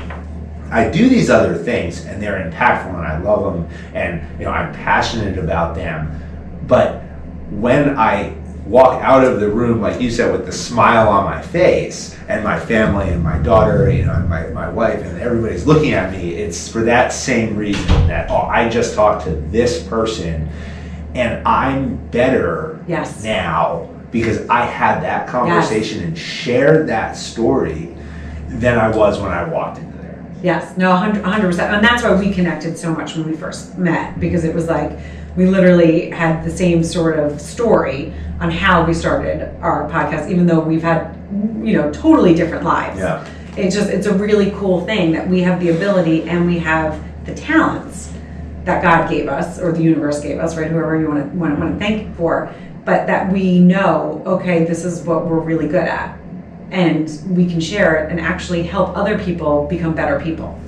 I do these other things, and they're impactful, and I love them, and I'm passionate about them. But when I walk out of the room, like you said, with the smile on my face, and my family and my daughter, and my wife, and everybody's looking at me, it's for that same reason that, I just talked to this person, and I'm better now because I had that conversation and shared that story than I was when I walked into there. Yes, no, 100%. And that's why we connected so much when we first met, because it was like we literally had the same sort of story on how we started our podcast, even though we've had, totally different lives. Yeah. It's a really cool thing that we have the ability and we have the talents that God gave us, or the universe gave us, right? Whoever you want to thank for, but that we know, okay, this is what we're really good at, and we can share it and actually help other people become better people.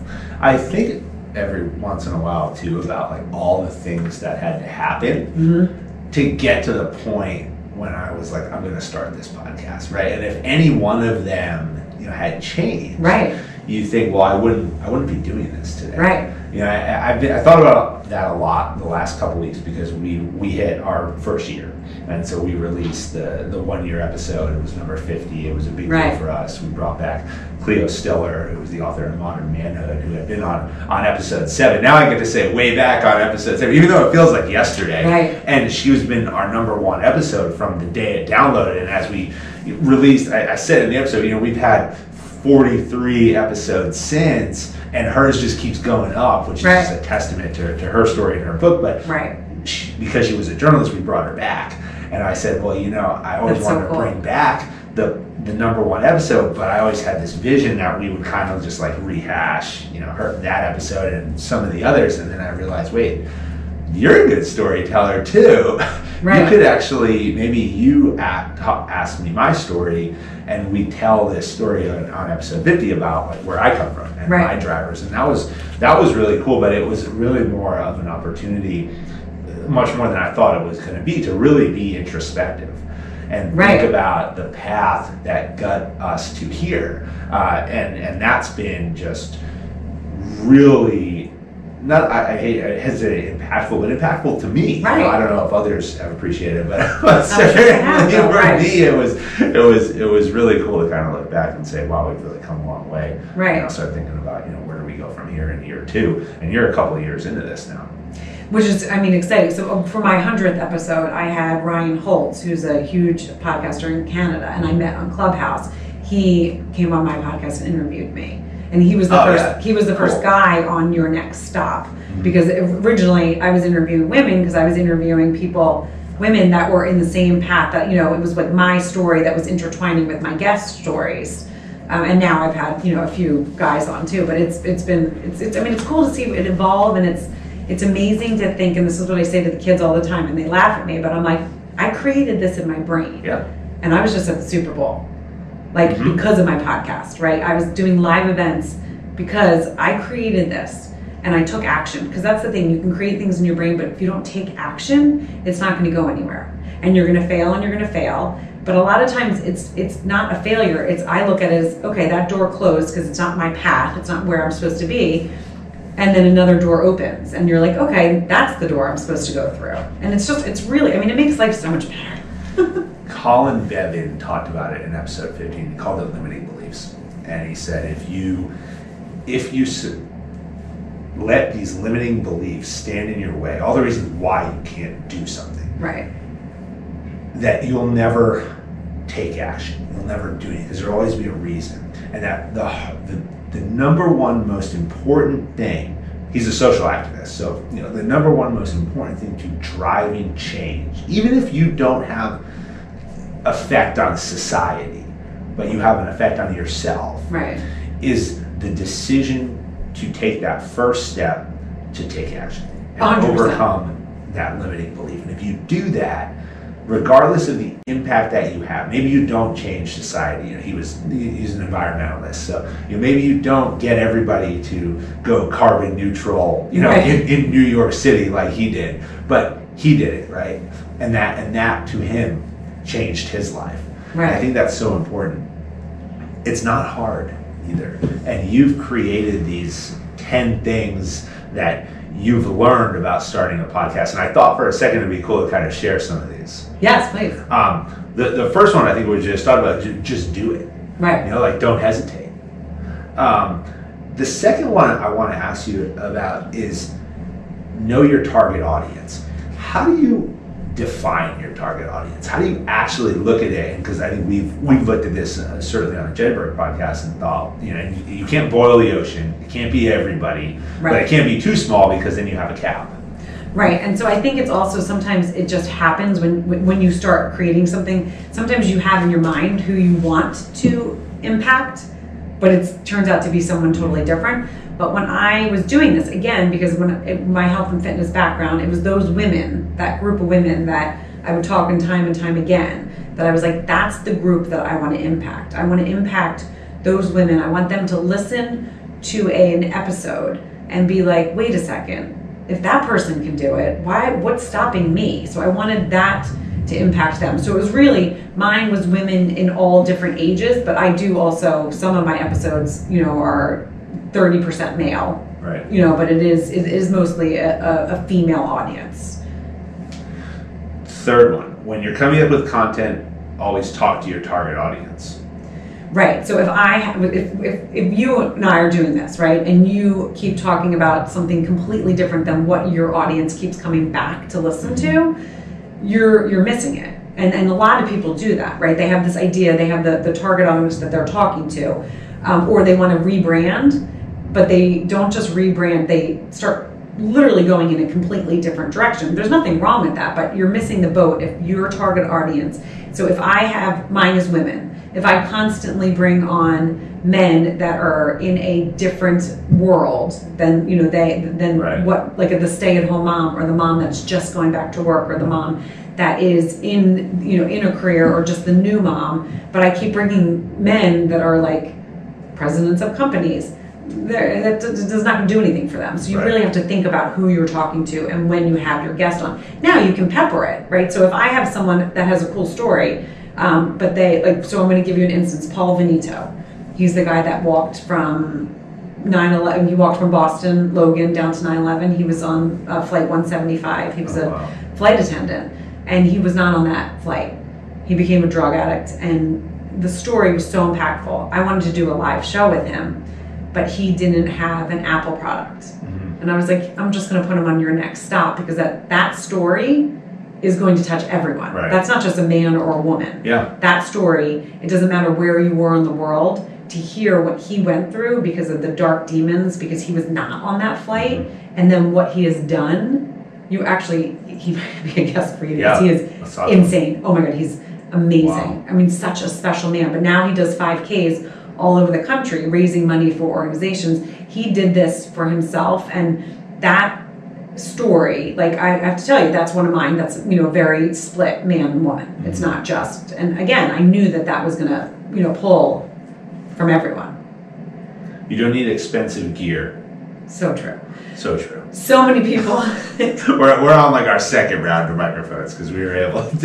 I think every once in a while too about like all the things that had to happen to get to the point when I was like, I'm going to start this podcast, right? And if any one of them, had changed, right? you think, well, I wouldn't be doing this today. Right. You know, I thought about that a lot the last couple weeks because we hit our first year, and so we released the 1 year episode. It was number 50. It was a big deal for us. We brought back Cleo Stiller, who was the author of Modern Manhood, who had been on episode 7. Now I get to say way back on episode 7, even though it feels like yesterday. Right. And she has been our number 1 episode from the day it downloaded. And as we released, I said in the episode, you know, we've had 43 episodes since, and hers just keeps going up, which is just a testament to her story and her book. But because she was a journalist, we brought her back. And I said, well, you know, I always wanted to bring back the number 1 episode, but I always had this vision that we would kind of just like rehash, you know, that episode and some of the others. And then I realized, wait, you're a good storyteller too. You could actually, maybe you ask me my story, and we tell this story on episode 50 about like where I come from and my drivers, and that was really cool. But it was really more of an opportunity, much more than I thought it was going to be, to really be introspective and think about the path that got us to here, and that's been just really. Not, I hesitate, impactful, but impactful to me. Right. You know, I don't know if others have appreciated it, but certainly for me, it was really cool to kind of look back and say, wow, we've really come a long way. Right. And I'll start thinking about, you know, where do we go from here in year 2? And you're a couple of years into this now. Which is, I mean, exciting. So for my 100th episode, I had Ryan Holtz, who's a huge podcaster in Canada, and I met on Clubhouse. He came on my podcast and interviewed me. And he was the first. He was the first guy on Your Next Stop, because originally I was interviewing women, because I was interviewing women that were in the same path. That, you know, it was like my story that was intertwining with my guest stories. And now I've had, you know, a few guys on too. But it's I mean, it's cool to see it evolve, and it's amazing to think. And this is what I say to the kids all the time, and they laugh at me. But I'm like, I created this in my brain. Yeah. And I was just at the Super Bowl. Like, because of my podcast, right? I was doing live events because I created this and I took action. Because that's the thing, you can create things in your brain, but if you don't take action, it's not going to go anywhere. And you're going to fail and you're going to fail. But a lot of times it's not a failure. I look at it as, okay, that door closed because it's not my path. It's not where I'm supposed to be. And then another door opens and you're like, okay, that's the door I'm supposed to go through. And it's really, I mean, it makes life so much better. Colin Bevan talked about it in episode 15. He called it limiting beliefs, and he said if you let these limiting beliefs stand in your way, all the reasons why you can't do something, right, that you'll never take action, you'll never do anything, because there'll always be a reason, and that the number 1 most important thing. He's a social activist, so you know the number 1 most important thing to driving change, even if you don't have effect on society, but you have an effect on yourself, right, is the decision to take that first step to take action and 100%. Overcome that limiting belief. And if you do that, regardless of the impact that you have, maybe you don't change society. You know, he's an environmentalist, so you know, maybe you don't get everybody to go carbon neutral, you know, in New York City like he did, but he did it, right? And that to him changed his life. Right. And I think that's so important. It's not hard either. And you've created these 10 things that you've learned about starting a podcast. And I thought for a second it'd be cool to kind of share some of these. Yes, please. The first one I think we just talked about, just do it. Right. You know, like don't hesitate. The second one I want to ask you about is know your target audience. How do you define your target audience? How do you actually look at it? Because I think we've looked at this certainly on the Jedburgh podcast and thought, you know, you can't boil the ocean. It can't be everybody, but it can't be too small because then you have a cap. Right, and so I think it's also sometimes it just happens when you start creating something. Sometimes you have in your mind who you want to impact, but it turns out to be someone totally different. But when I was doing this, again, because my health and fitness background, it was those women, that group of women that I would talk in time and time again, that I was like, that's the group that I want to impact. I want to impact those women. I want them to listen to an episode and be like, wait a second, if that person can do it, what's stopping me? So I wanted that to impact them. So it was really, mine was women in all different ages, but I do also, some of my episodes, are 30% male. Right. But it is mostly a female audience. Third one, when you're coming up with content, always talk to your target audience. Right. So if you and I are doing this, right, and you keep talking about something completely different than what your audience keeps coming back to listen to, you're missing it. And a lot of people do that, right? They have this idea, they have the target audience that they're talking to, or they want to rebrand, but they don't just rebrand, they start literally going in a completely different direction. There's nothing wrong with that, but you're missing the boat if your target audience. So if I have, mine is women, if I constantly bring on men that are in a different world than right. what, like the stay-at-home mom, or the mom that's just going back to work, or the mom that is in a career, or just the new mom, but I keep bringing men that are like presidents of companies, that does not do anything for them. So you really have to think about who you're talking to and when you have your guest on. Now you can pepper it, right? So if I have someone that has a cool story, but so I'm going to give you an instance. Paul Venito, he's the guy that walked from 9/11. He walked from Boston Logan down to 9/11. He was on flight 175. He was a flight attendant, and he was not on that flight. He became a drug addict, and the story was so impactful. I wanted to do a live show with him, but he didn't have an Apple product. And I was like, I'm just going to put him on your next stop, because that story is going to touch everyone. Right. That's not just a man or a woman. Yeah. That story, it doesn't matter where you were in the world, to hear what he went through because of the dark demons, because he was not on that flight, and then what he has done, he might be a guest for you, because he is insane. Oh my God, he's amazing. Wow. I mean, such a special man. But now he does 5Ks all over the country, raising money for organizations. He did this for himself, and that story, like, I have to tell you, that's one of mine. That's very split man and woman. It's not just. And again, I knew that was gonna pull from everyone. You don't need expensive gear. So true. So true. So many people. we're on like our second round of microphones, because we were able to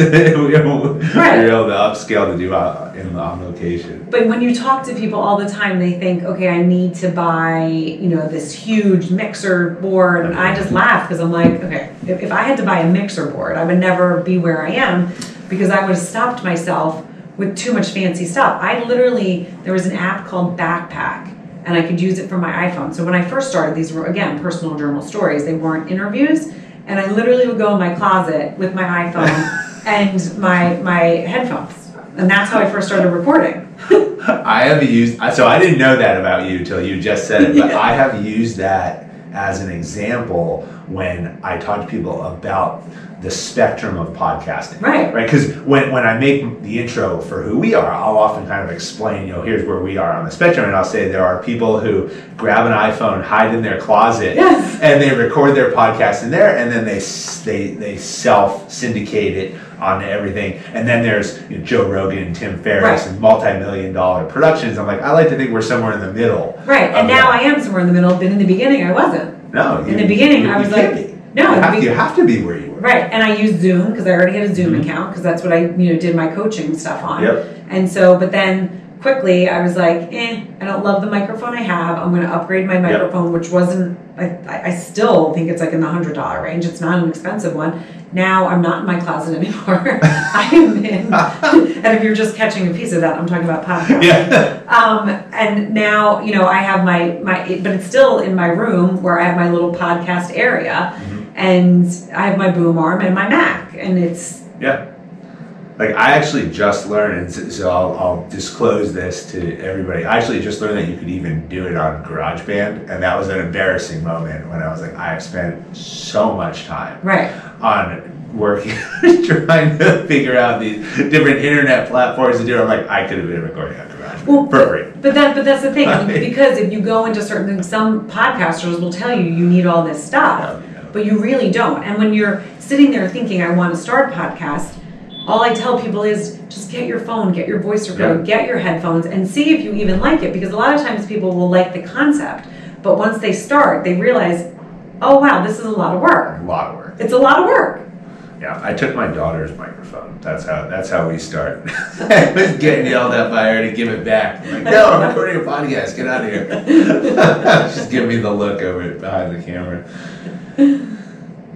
upscale to do on location. But when you talk to people all the time, they think, okay, I need to buy this huge mixer board, and I just laugh, because I'm like, okay, if I had to buy a mixer board, I would never be where I am, because I would have stopped myself with too much fancy stuff. There was an app called Backpack, and I could use it from my iPhone. So when I first started, these were, again, personal journal stories. They weren't interviews. And I literally would go in my closet with my iPhone and my headphones. And that's how I first started recording. So I didn't know that about you till you just said it, but I have used that as an example when I talk to people about the spectrum of podcasting. Right. Because when I make the intro for who we are, I'll often kind of explain, here's where we are on the spectrum, and I'll say there are people who grab an iPhone, hide in their closet, and they record their podcast in there, and then they self-syndicate it on everything. And then there's Joe Rogan, Tim Ferriss, and multi-million-dollar productions. I'm like, I like to think we're somewhere in the middle. Right, and now I am somewhere in the middle, but in the beginning I wasn't. No. In the beginning I was like, no. You have to be where you were. Right, and I used Zoom, because I already had a Zoom account, because that's what I did my coaching stuff on. Yep. And so, but then quickly I was like, I don't love the microphone I have. I'm going to upgrade my microphone, which wasn't, I still think it's like in the $100 range. It's not an expensive one. Now I'm not in my closet anymore. I am in, and if you're just catching a piece of that, I'm talking about podcasting. Yeah. And now, I have but it's still in my room where I have my little podcast area, and I have my boom arm and my Mac, and it's... Yeah. Like, I actually just learned, and so I'll disclose this to everybody. I actually just learned that you could even do it on GarageBand, and that was an embarrassing moment when I was like, I have spent so much time on working, trying to figure out these different internet platforms to do it. I'm like, I could have been recording on GarageBand for free. But that's the thing, because if you go into certain things, some podcasters will tell you need all this stuff, but you really don't. And when you're sitting there thinking, I want to start a podcast, all I tell people is just get your phone, get your voice recorder, get your headphones, and see if you even like it. Because a lot of times people will like the concept, but once they start, they realize, oh wow, this is a lot of work. A lot of work. It's a lot of work. Yeah, I took my daughter's microphone. That's how we start. I was getting yelled at by her to give it back. I'm like, no, I'm recording a podcast. Get out of here. She's giving me the look over behind the camera.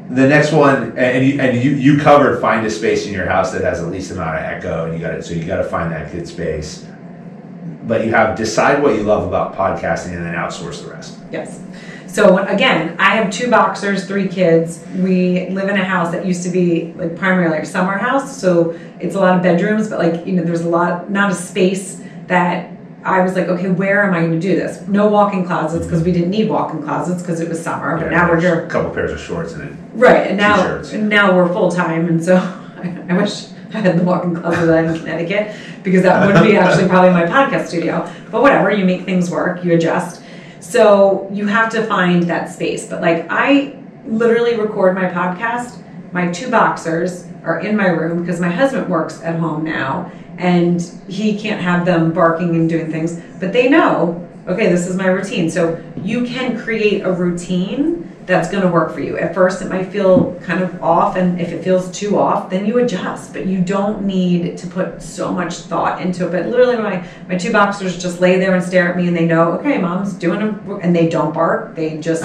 The next one, and you covered find a space in your house that has the least amount of echo, and you got to find that good space. But you have decide what you love about podcasting and then outsource the rest. Yes. So again, I have 2 boxers, 3 kids. We live in a house that used to be like primarily a summer house. So it's a lot of bedrooms, but like, there's not a space that I was like, okay, where am I going to do this? No walk-in closets because we didn't need walk-in closets because it was summer. But now we're here. A couple pairs of shorts and right, and t-shirts. now we're full-time. And so I wish I had the walk-in closet that I had in Connecticut because that would be actually probably my podcast studio. But whatever, you make things work, you adjust. So you have to find that space. But like I literally record my podcast. My 2 boxers are in my room because my husband works at home now and he can't have them barking and doing things. But they know, okay, this is my routine. So you can create a routine that's going to work for you. At first it might feel kind of off, and if it feels too off, then you adjust, but you don't need to put so much thought into it. But literally my 2 boxers just lay there and stare at me and they know, okay, mom's doing them, and they don't bark, they just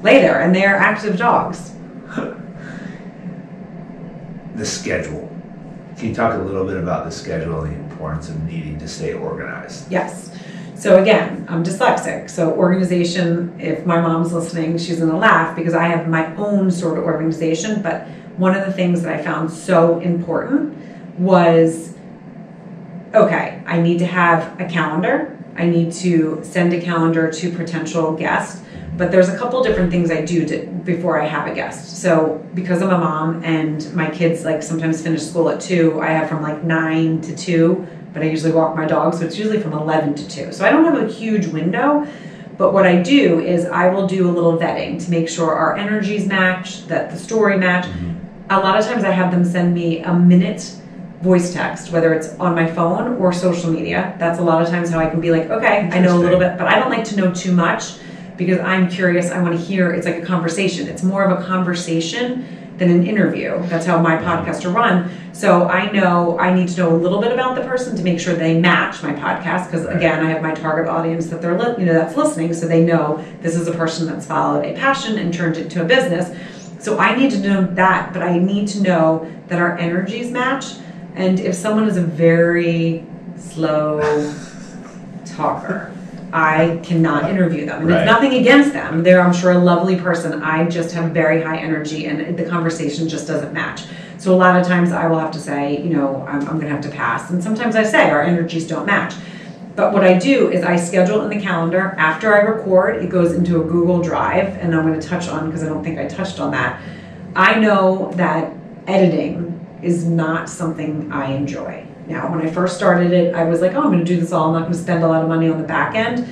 lay there, and they're active dogs. The schedule. Can you talk a little bit about the schedule and the importance of needing to stay organized? Yes. So again, I'm dyslexic. So organization, if my mom's listening, she's going to laugh because I have my own sort of organization. But one of the things that I found so important was, okay, I need to have a calendar. I need to send a calendar to potential guests. But there's a couple different things I do before I have a guest. So because I'm a mom and my kids like sometimes finish school at 2, I have from like 9 to 2. But I usually walk my dog, so it's usually from 11 to 2. So I don't have a huge window, but what I do is I will do a little vetting to make sure our energies match, that the story match. Mm-hmm. A lot of times I have them send me a minute voice text, whether it's on my phone or social media. That's a lot of times how I can be like, okay, I know a little bit, but I don't like to know too much because I'm curious. I want to hear, it's like a conversation. It's more of a conversation than an interview. That's how my podcasts are run. So I know I need to know a little bit about the person to make sure they match my podcast, because again, I have my target audience that they're that's listening, so they know this is a person that's followed a passion and turned it to a business. So I need to know that, but I need to know that our energies match. And if someone is a very slow talker, I cannot interview them. And it's nothing against them. They're, I'm sure, a lovely person. I just have very high energy and the conversation just doesn't match. So a lot of times I will have to say, I'm going to have to pass. And sometimes I say our energies don't match. But what I do is I schedule in the calendar. After I record, it goes into a Google Drive. And I'm going to touch on, because I don't think I touched on that. I know that editing is not something I enjoy. Now, when I first started it, I was like, oh, I'm going to do this all. I'm not going to spend a lot of money on the back end.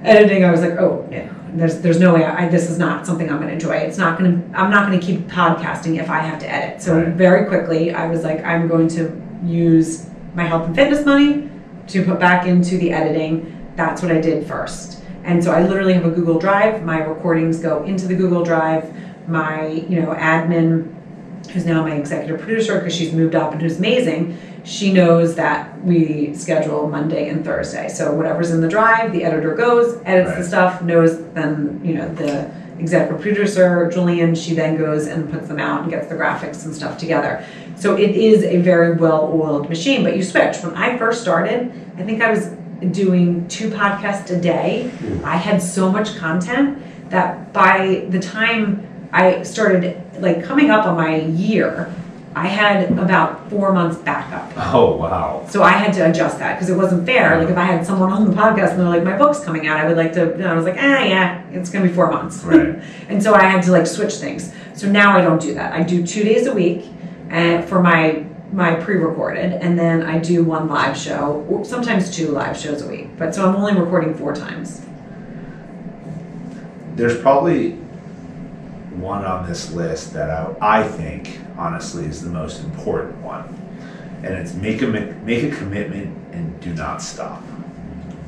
Editing, I was like, oh, yeah, there's no way. This is not something I'm going to enjoy. I'm not going to keep podcasting if I have to edit. So very quickly, I was like, I'm going to use my health and fitness money to put back into the editing. That's what I did first. And so I literally have a Google Drive. My recordings go into the Google Drive. My, admin, who's now my executive producer because she's moved up and who's amazing, she knows that we schedule Monday and Thursday. So whatever's in the drive, the editor goes, edits the stuff, knows then, the executive producer, Julian, she then goes and puts them out and gets the graphics and stuff together. So it is a very well-oiled machine, but you switch. When I first started, I think I was doing 2 podcasts a day. I had so much content that by the time I started coming up on my year, I had about 4 months backup. Oh, wow. So I had to adjust that because it wasn't fair. Like if I had someone on the podcast and they're like, my book's coming out, I would like to, I was like, yeah, it's going to be 4 months. Right. And so I had to switch things. So now I don't do that. I do 2 days a week for my pre-recorded, and then I do 1 live show, or sometimes 2 live shows a week. But so I'm only recording 4 times. There's probably one on this list that I think honestly is the most important one, and it's make a commitment and do not stop.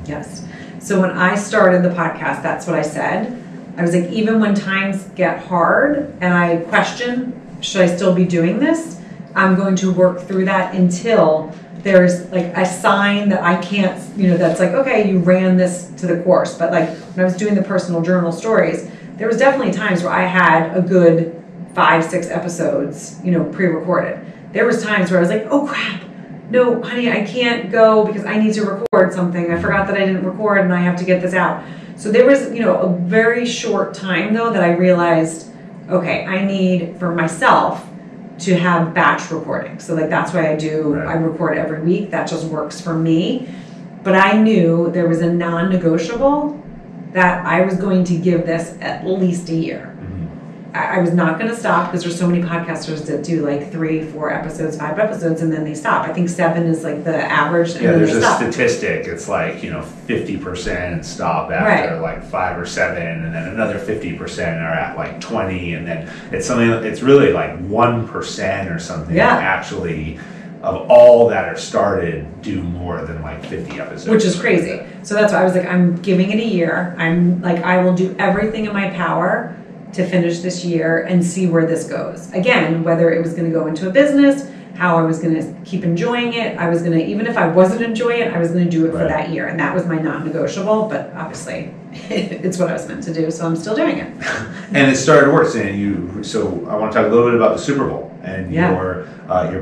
Yes. So when I started the podcast, that's what I said. I was like, even when times get hard and I question, should I still be doing this? I'm going to work through that until there's like a sign that I can't, that's like, okay, you ran this to the course. But like when I was doing the personal journal stories, there was definitely times where I had a good 5-6 episodes, pre-recorded. There was times where I was like, oh crap, no, honey, I can't go because I need to record something. I forgot that I didn't record and I have to get this out. So there was, a very short time though that I realized, okay, I need for myself to have batch recording. So like that's why I record every week. That just works for me. But I knew there was a non-negotiable that I was going to give this at least a year. I was not going to stop because there's so many podcasters that do like 3, 4 episodes, 5 episodes, and then they stop. I think 7 is like the average. And there's a statistic. It's like 50% stop after like 5 or 7, and then another 50% are at like 20, and then it's something. It's really like 1% or something. That actually, of all that are started, do more than like 50 episodes, which is crazy. So that's why I was like, I'm giving it a year. I'm like, I will do everything in my power to finish this year and see where this goes. Again, whether it was going to go into a business, how I was going to keep enjoying it. I was going to, even if I wasn't enjoying it, I was going to do it for that year. And that was my non-negotiable, but obviously it's what I was meant to do. So I'm still doing it. And it started to work. So I want to talk a little bit about the Super Bowl and your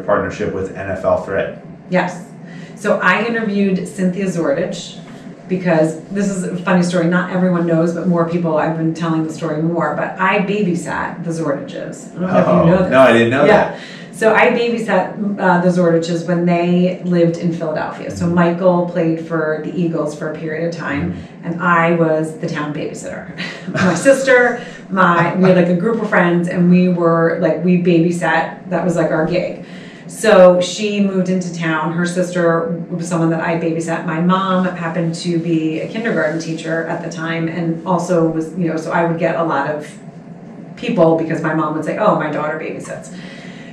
partnership with NFL Thread. Yes. So I interviewed Cynthia Zordich, because this is a funny story. Not everyone knows, but more people, I've been telling the story more, but I babysat the Zordiches. I don't know if you know this. No, I didn't know that. So I babysat the Zordiches when they lived in Philadelphia. So Michael played for the Eagles for a period of time, and I was the town babysitter. My sister, we had like a group of friends, and we babysat. That was like our gig. So she moved into town. Her sister was someone that I babysat. My mom happened to be a kindergarten teacher at the time, and also was, so I would get a lot of people because my mom would say, oh, my daughter babysits.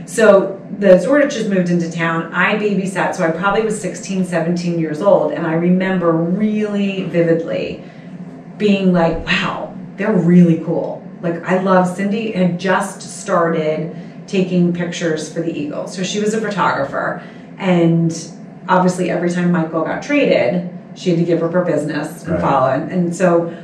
So the Zordiches moved into town. I babysat, so I probably was 16, 17 years old, and I remember really vividly being like, wow, they're really cool. Like, I love, Cindy had just started taking pictures for the Eagles. So she was a photographer, and obviously every time Michael got traded, she had to give up her business and follow. And so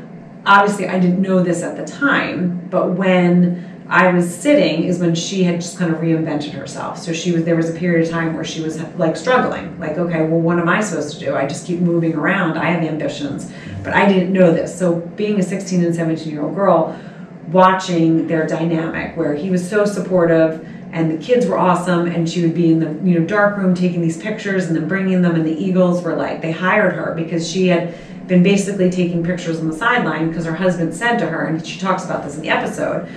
obviously I didn't know this at the time, but when I was sitting is when she had just kind of reinvented herself. So there was a period of time where she was like struggling, like, okay, well, what am I supposed to do? I just keep moving around. I have ambitions, but I didn't know this. So being a 16 and 17-year-old girl, watching their dynamic where he was so supportive and the kids were awesome, and she would be in the dark room taking these pictures and then bringing them, and the Eagles were like, they hired her because she had been basically taking pictures on the sideline because her husband said to her, and she talks about this in the episode,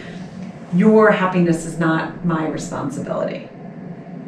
your happiness is not my responsibility.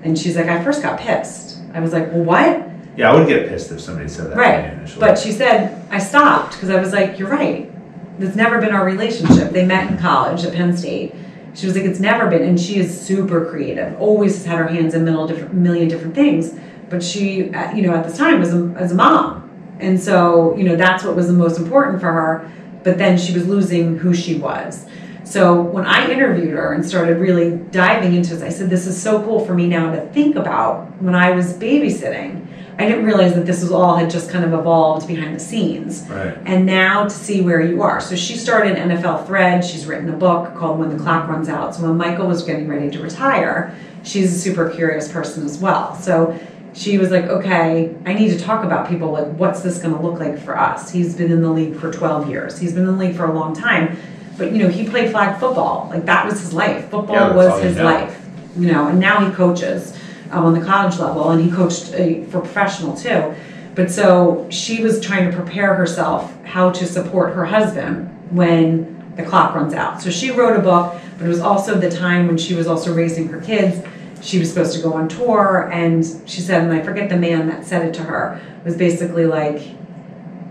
And she's like, I first got pissed. I was like, well, what? Yeah, I would get pissed if somebody said that to me initially. But she said, I stopped because I was like, you're right. That's never been our relationship. They met in college at Penn State. She was like, it's never been. And she is super creative, always has had her hands in a million different things. But she, at the time was a mom. And so, that's what was the most important for her. But then she was losing who she was. So when I interviewed her and started really diving into this, I said, this is so cool for me now to think about when I was babysitting. I didn't realize that this had just kind of evolved behind the scenes. Right. And now to see where you are. So she started NFL Thread. She's written a book called When the Clock Runs Out. So when Michael was getting ready to retire, she's a super curious person as well. So she was like, okay, I need to talk about people, like, what's this going to look like for us? He's been in the league for 12 years. He's been in the league for a long time. But, he played flag football. Like, that was his life. Football was his life. And now he coaches on the college level, and he coached for professional too. But so she was trying to prepare herself how to support her husband when the clock runs out. So she wrote a book, but it was also the time when she was also raising her kids. She was supposed to go on tour, and she said, and I forget the man that said it to her, was basically like,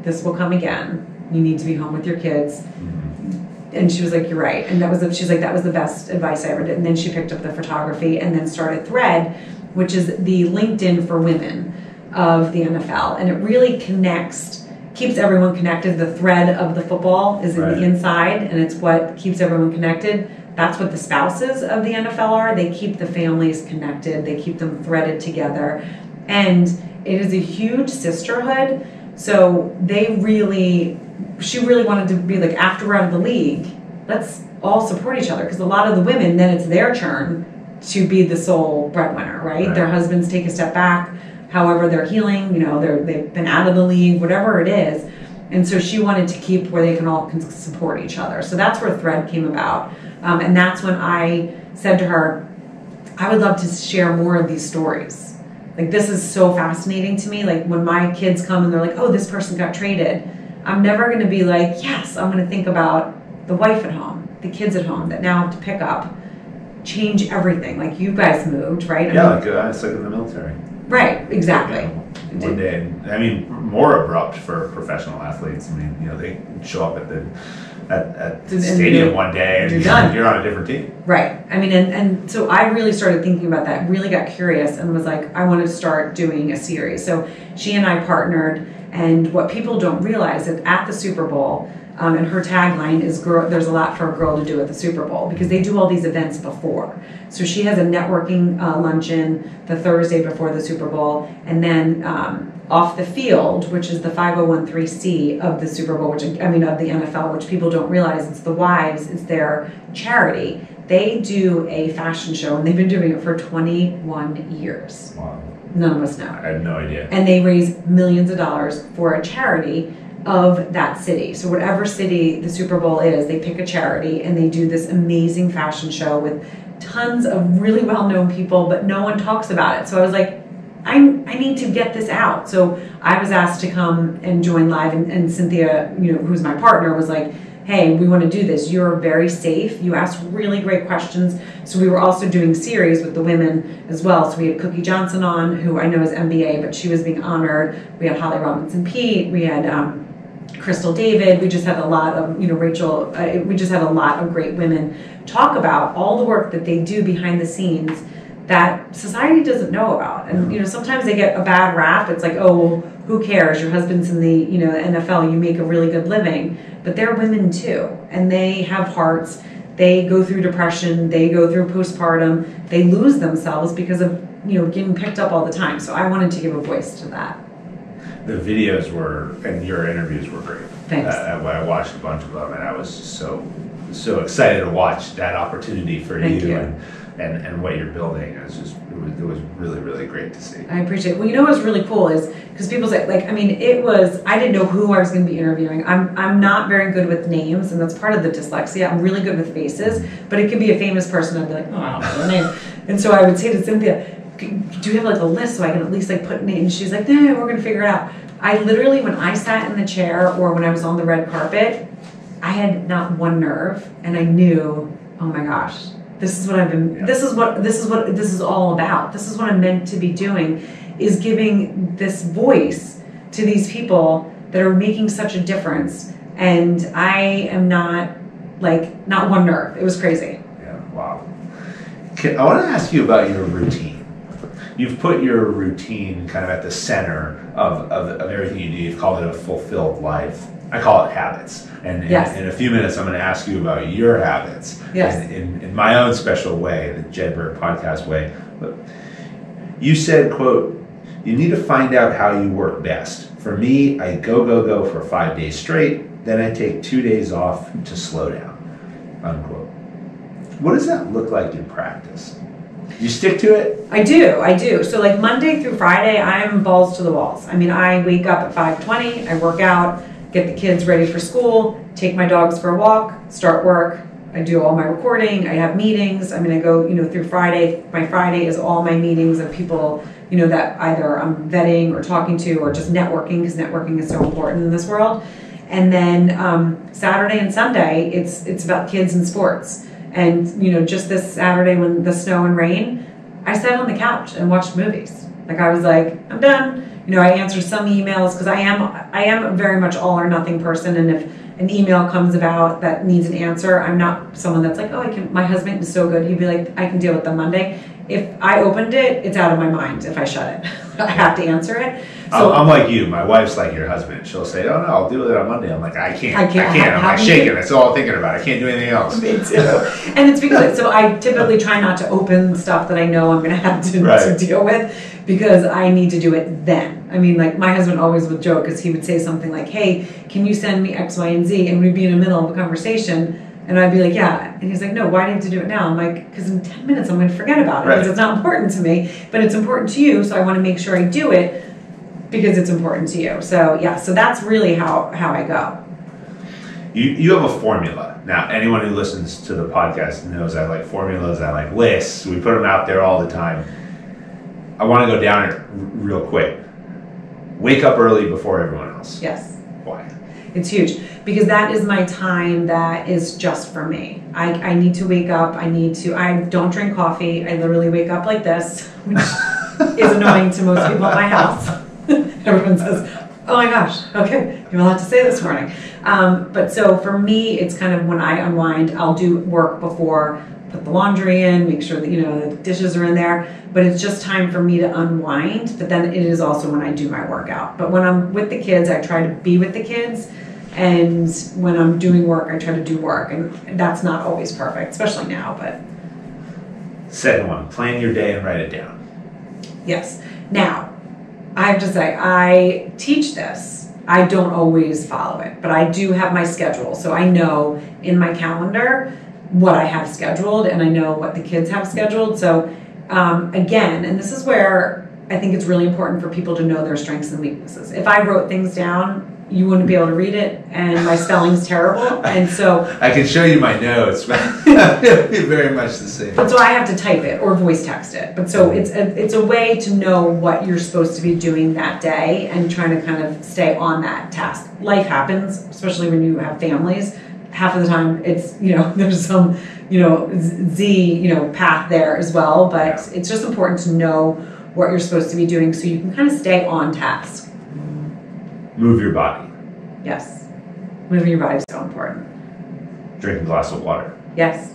this will come again. You need to be home with your kids. And she was like, you're right. And she's like, that was the best advice I ever did. And then she picked up the photography and then started Thread, which is the LinkedIn for women of the NFL. And it really keeps everyone connected. The thread of the football is in the inside, and it's what keeps everyone connected. that's what the spouses of the NFL are. They keep the families connected. They keep them threaded together. And it is a huge sisterhood. So she really wanted to be like, after we're out of the league, let's all support each other. Because a lot of the women, then it's their turn to be the sole breadwinner, right? Their husbands take a step back, however they're healing, they've been out of the league, whatever it is. And so she wanted to keep where they can all support each other. So that's where Thread came about. And that's when I said to her, I would love to share more of these stories. Like, this is so fascinating to me. Like, when my kids come and they're like, oh, this person got traded, I'm never going to be like, yes, I'm going to think about the wife at home, the kids at home that now have to pick up, change everything. Like, you guys moved, right? It's like in the military. Right, exactly. One day, I mean, more abrupt for professional athletes. I mean, they show up at the stadium one day and you're on a different team. Right. I mean, and so I really started thinking about that, really got curious and was like, I want to start doing a series. So she and I partnered, and what people don't realize is at the Super Bowl, and her tagline is, there's a lot for a girl to do at the Super Bowl, because they do all these events before. So she has a networking luncheon the Thursday before the Super Bowl, and then off the field, which is the 501(c) of the Super Bowl, of the NFL, which people don't realize, it's the wives, it's their charity. They do a fashion show, and they've been doing it for 21 years. Wow. None of us know. I had no idea. And they raise millions of dollars for a charity of that city. So whatever city the Super Bowl is, they pick a charity and they do this amazing fashion show with tons of really well-known people, but no one talks about it. So I was like, I need to get this out. So I was asked to come and join live, and Cynthia, who's my partner, was like, hey, we want to do this. You're very safe. You asked really great questions. So we were also doing series with the women as well. So we had Cookie Johnson on, who I know is MBA, but she was being honored. We had Holly Robinson Pete. We had Crystal David. We just had a lot of, Rachel. We just had a lot of great women talk about all the work that they do behind the scenes that society doesn't know about. And sometimes they get a bad rap. It's like, oh, well, who cares? Your husband's in the NFL. You make a really good living. But they're women too, and they have hearts. They go through depression. They go through postpartum. They lose themselves because of getting picked up all the time. So I wanted to give a voice to that. The videos and your interviews were great. Thanks. I watched a bunch of them, and I was just so excited to watch that opportunity for you. And what you're building. It was really, really great to see. I appreciate it. Well, what's really cool is, because people say, I didn't know who I was going to be interviewing. I'm not very good with names, and that's part of the dyslexia. I'm really good with faces, but it could be a famous person. I'd be like, oh, I don't know the name. And so I would say to Cynthia, do you have a list so I can at least put names? She's like, no, we're going to figure it out. I literally, when I sat in the chair or when I was on the red carpet, I had not one nerve, and I knew, oh my gosh, this is what I've been. Yeah. This is what this is all about. This is what I'm meant to be doing, is giving this voice to these people that are making such a difference. And I am not one nerve. It was crazy. Yeah. Wow. I want to ask you about your routine. You've put your routine kind of at the center of everything you do. You've called it a fulfilled life. I call it habits. And in a few minutes, I'm going to ask you about your habits in my own special way, the Jedburgh podcast way. But you said, quote, you need to find out how you work best. For me, I go for 5 days straight. Then I take 2 days off to slow down, unquote. What does that look like in practice? You stick to it? I do. So Monday through Friday, I'm balls to the walls. I wake up at 5:20, I work out, get the kids ready for school, take my dogs for a walk, start work. I do all my recording. I have meetings. I go, through Friday. My Friday is all my meetings of people, that either I'm vetting or talking to or just networking, because networking is so important in this world. And then Saturday and Sunday, it's about kids and sports. And, just this Saturday when the snow and rain, I sat on the couch and watched movies. I was like, I'm done. I answered some emails, because I am very much all or nothing person. And if an email comes about that needs an answer, I'm not someone that's like, oh, my husband is so good. He'd be like, I can deal with them Monday. If I opened it, it's out of my mind if I shut it. I have to answer it. I'm like you. My wife's like your husband. She'll say, "Oh no, I'll do it on Monday." I'm like, "I can't. I'm like shaking. That's all I'm thinking about. I can't do anything else." Me too. And it's because so I typically try not to open stuff that I know I'm going to have to deal with, because I need to do it then. I mean, like, my husband always would joke, because he would say something like, "Hey, can you send me X, Y, and Z?" And we'd be in the middle of a conversation, and I'd be like, "Yeah." And he's like, "No, why do you have to do it now?" I'm like, "Because in 10 minutes I'm going to forget about it, because it's not important to me, but it's important to you, so I want to make sure I do it because it's important to you." So yeah, so that's really how I go. You have a formula. Now, anyone who listens to the podcast knows I like formulas, I like lists. We put them out there all the time. I want to go down it real quick. Wake up early before everyone else. Yes. Why? It's huge, because that is my time that is just for me. I need to wake up. I don't drink coffee. I literally wake up like this, which is annoying to most people at my house. Everyone says, "Oh my gosh, okay, you have a lot to say this morning." But so for me, it's kind of when I unwind, I'll do work before, put the laundry in, make sure that, the dishes are in there. But it's just time for me to unwind. But then it is also when I do my workout. But when I'm with the kids, I try to be with the kids. And when I'm doing work, I try to do work. And that's not always perfect, especially now. But second one, plan your day and write it down. Yes. Now, I have to say, I teach this. I don't always follow it, but I do have my schedule. So I know in my calendar what I have scheduled, and I know what the kids have scheduled. So again, and this is where I think it's really important for people to know their strengths and weaknesses. If I wrote things down, you wouldn't be able to read it, and my spelling's terrible. And so I can show you my notes, but it'll be very much the same. But so I have to type it or voice text it. But so it's a way to know what you're supposed to be doing that day and trying to kind of stay on that task. Life happens, especially when you have families. Half of the time it's, there's some, Z, path there as well. But it's just important to know what you're supposed to be doing so you can kind of stay on task. Move your body. Yes. Moving your body is so important. Drink a glass of water. Yes.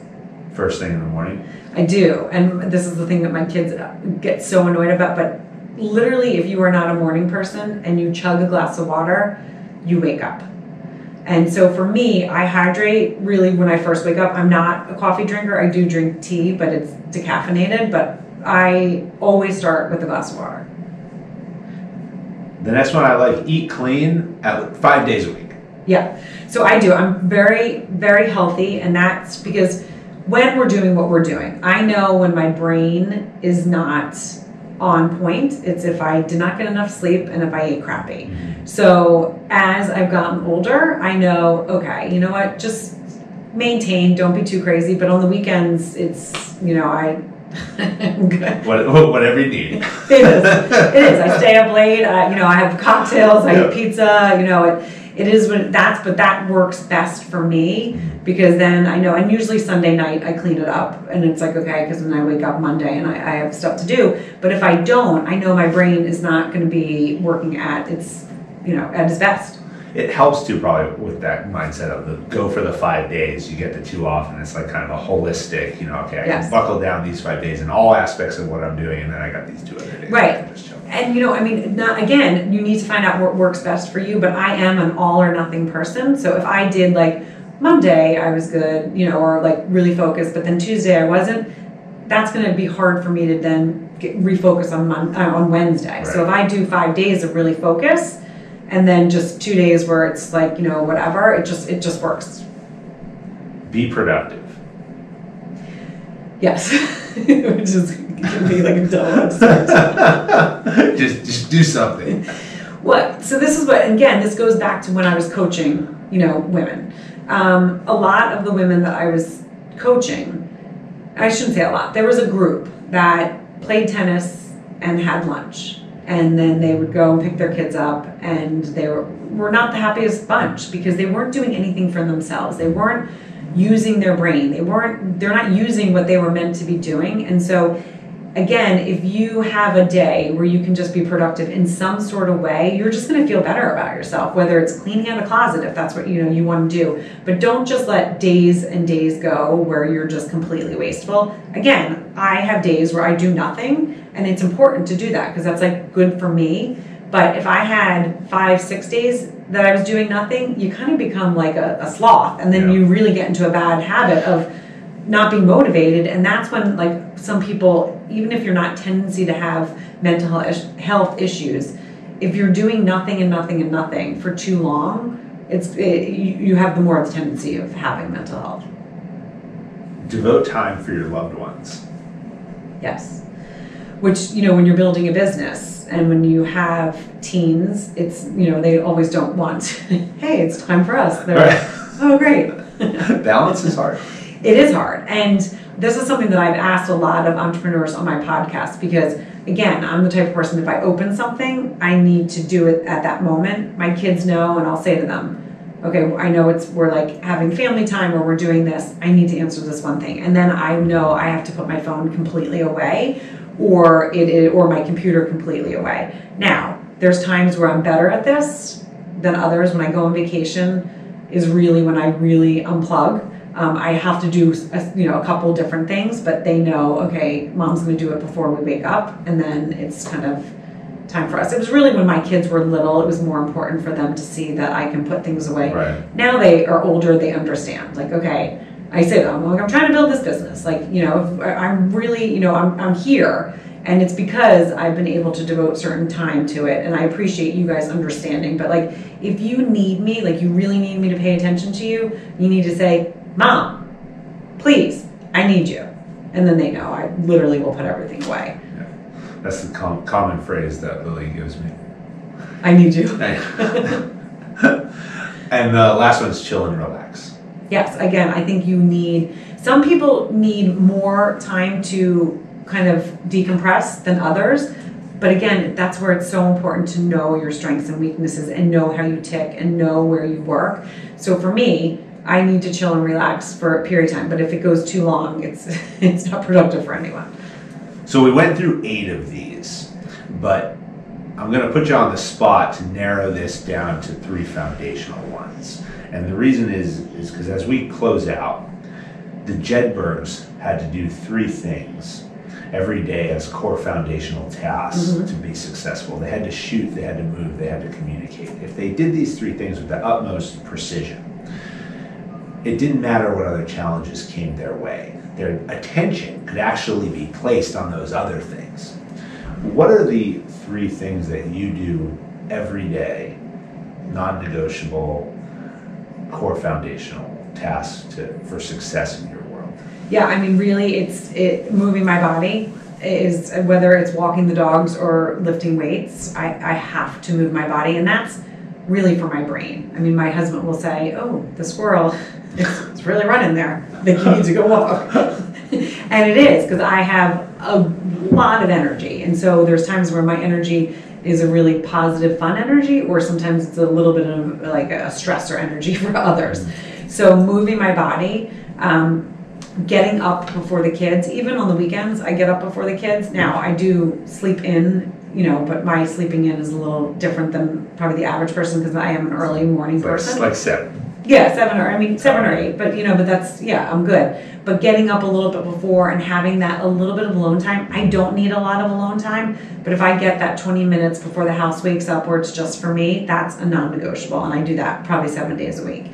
First thing in the morning. I do. And this is the thing that my kids get so annoyed about. But literally, if you are not a morning person and you chug a glass of water, you wake up. And so for me, I hydrate really when I first wake up. I'm not a coffee drinker. I do drink tea, but it's decaffeinated. But I always start with a glass of water. The next one I like, eat clean at 5 days a week. Yeah, so I do. I'm very, very healthy, and that's because when we're doing what we're doing, I know when my brain is not on point. It's if I did not get enough sleep and if I ate crappy. Mm-hmm. So as I've gotten older, I know, okay, you know what, just maintain, don't be too crazy, but on the weekends, it's, I'm good. Whatever you need. It is. I stay up late. I have cocktails. I eat pizza. It is but that works best for me, because then I know. And usually Sunday night I clean it up, and it's like, okay, because then I wake up Monday and I have stuff to do. But if I don't, I know my brain is not going to be working at its best. It helps too, probably, with that mindset of the go for the 5 days. You get the 2 off, and it's like kind of a holistic, okay, I can buckle down these 5 days in all aspects of what I'm doing, and then I got these 2 other days. Right. And, again, you need to find out what works best for you, but I am an all or nothing person. So if I did, like, Monday I was good, or, like, really focused, but then Tuesday I wasn't, that's going to be hard for me to then refocus on Wednesday. Right. So if I do 5 days of really focus, and then just 2 days where it's like, whatever, it just works. Be productive. Yes. Which is going to be like a double just do something. So this is again, this goes back to when I was coaching, women. A lot of the women that I was coaching, I shouldn't say a lot, there was a group that played tennis and had lunch. And then they would go and pick their kids up, and they were not the happiest bunch, because they weren't doing anything for themselves. They weren't using their brain. They're not using what they were meant to be doing. And so again, if you have a day where you can just be productive in some sort of way, you're just going to feel better about yourself, whether it's cleaning out a closet, if that's what you want to do. But don't just let days and days go where you're just completely wasteful. Again, I have days where I do nothing, and it's important to do that because that's like good for me. But if I had 5-6 days that I was doing nothing, you kind of become like a sloth, and then you really get into a bad habit of not being motivated. And that's when, like, some people, even if you're not tendency to have mental health issues, if you're doing nothing and nothing and nothing for too long, you have the more tendency of having mental health. Devote time for your loved ones. Yes. Which, when you're building a business and when you have teens, it's, they always don't want, hey, it's time for us. They're like, oh, great. Balance is hard. It is hard. And this is something that I've asked a lot of entrepreneurs on my podcast, because, again, I'm the type of person, if I open something, I need to do it at that moment. My kids know, and I'll say to them, okay, I know we're like having family time or we're doing this. I need to answer this one thing. And then I know I have to put my phone completely away or my computer completely away. Now, there's times where I'm better at this than others. When I go on vacation is really when I really unplug. I have to do a couple different things, but they know, okay, mom's going to do it before we wake up, and then it's kind of time for us. It was really when my kids were little, it was more important for them to see that I can put things away. Right. Now they are older, they understand. Like, okay, I say to them, I'm trying to build this business. Like, I'm really, I'm here, and it's because I've been able to devote certain time to it, and I appreciate you guys understanding. But, like, if you need me, like, you really need me to pay attention to you, you need to say, Mom, please, I need you. And then they know I literally will put everything away. Yeah. That's the common phrase that Lily gives me. I need you. And the last one is chill and relax. Yes, again, I think some people need more time to kind of decompress than others. But again, that's where it's so important to know your strengths and weaknesses and know how you tick and know where you work. So for me, I need to chill and relax for a period of time, but if it goes too long, it's not productive for anyone. So we went through 8 of these, but I'm going to put you on the spot to narrow this down to 3 foundational ones. And the reason is because as we close out, the Jedburghs had to do 3 things every day as core foundational tasks to be successful. They had to shoot, they had to move, they had to communicate. If they did these 3 things with the utmost precision, it didn't matter what other challenges came their way. Their attention could actually be placed on those other things. What are the 3 things that you do every day, non-negotiable, core foundational tasks for success in your world? Yeah, I mean, really, it's moving my body. Is whether it's walking the dogs or lifting weights, I have to move my body, and that's really for my brain. I mean, my husband will say, oh, the squirrel, it's really running there. I think you need to go walk. And it is, because I have a lot of energy. And so there's times where my energy is a really positive, fun energy, or sometimes it's a little bit of like a stressor energy for others. So moving my body, getting up before the kids, even on the weekends, I get up before the kids. Now, I do sleep in, but my sleeping in is a little different than probably the average person, because I am an early morning person. It's like 7. Yeah, 7 or 8, but but that's, I'm good. But getting up a little bit before and having that a little bit of alone time, I don't need a lot of alone time, but if I get that 20 minutes before the house wakes up where it's just for me, that's a non-negotiable, and I do that probably 7 days a week.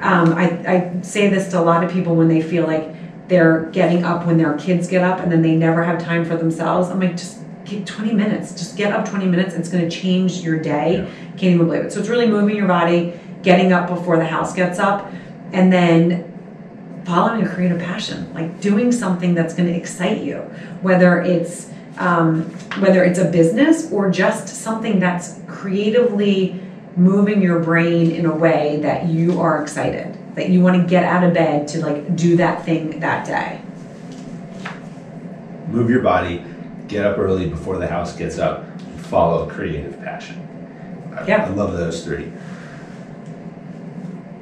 I say this to a lot of people when they feel like they're getting up when their kids get up and then they never have time for themselves. I'm like, just get 20 minutes. Just get up 20 minutes. It's going to change your day. Yeah. Can't even believe it. So it's really moving your body, getting up before the house gets up, and then following a creative passion, like doing something that's going to excite you, whether it's a business or just something that's creatively moving your brain in a way that you are excited, that you want to get out of bed to like do that thing that day. Move your body, get up early before the house gets up, follow creative passion. I love those 3.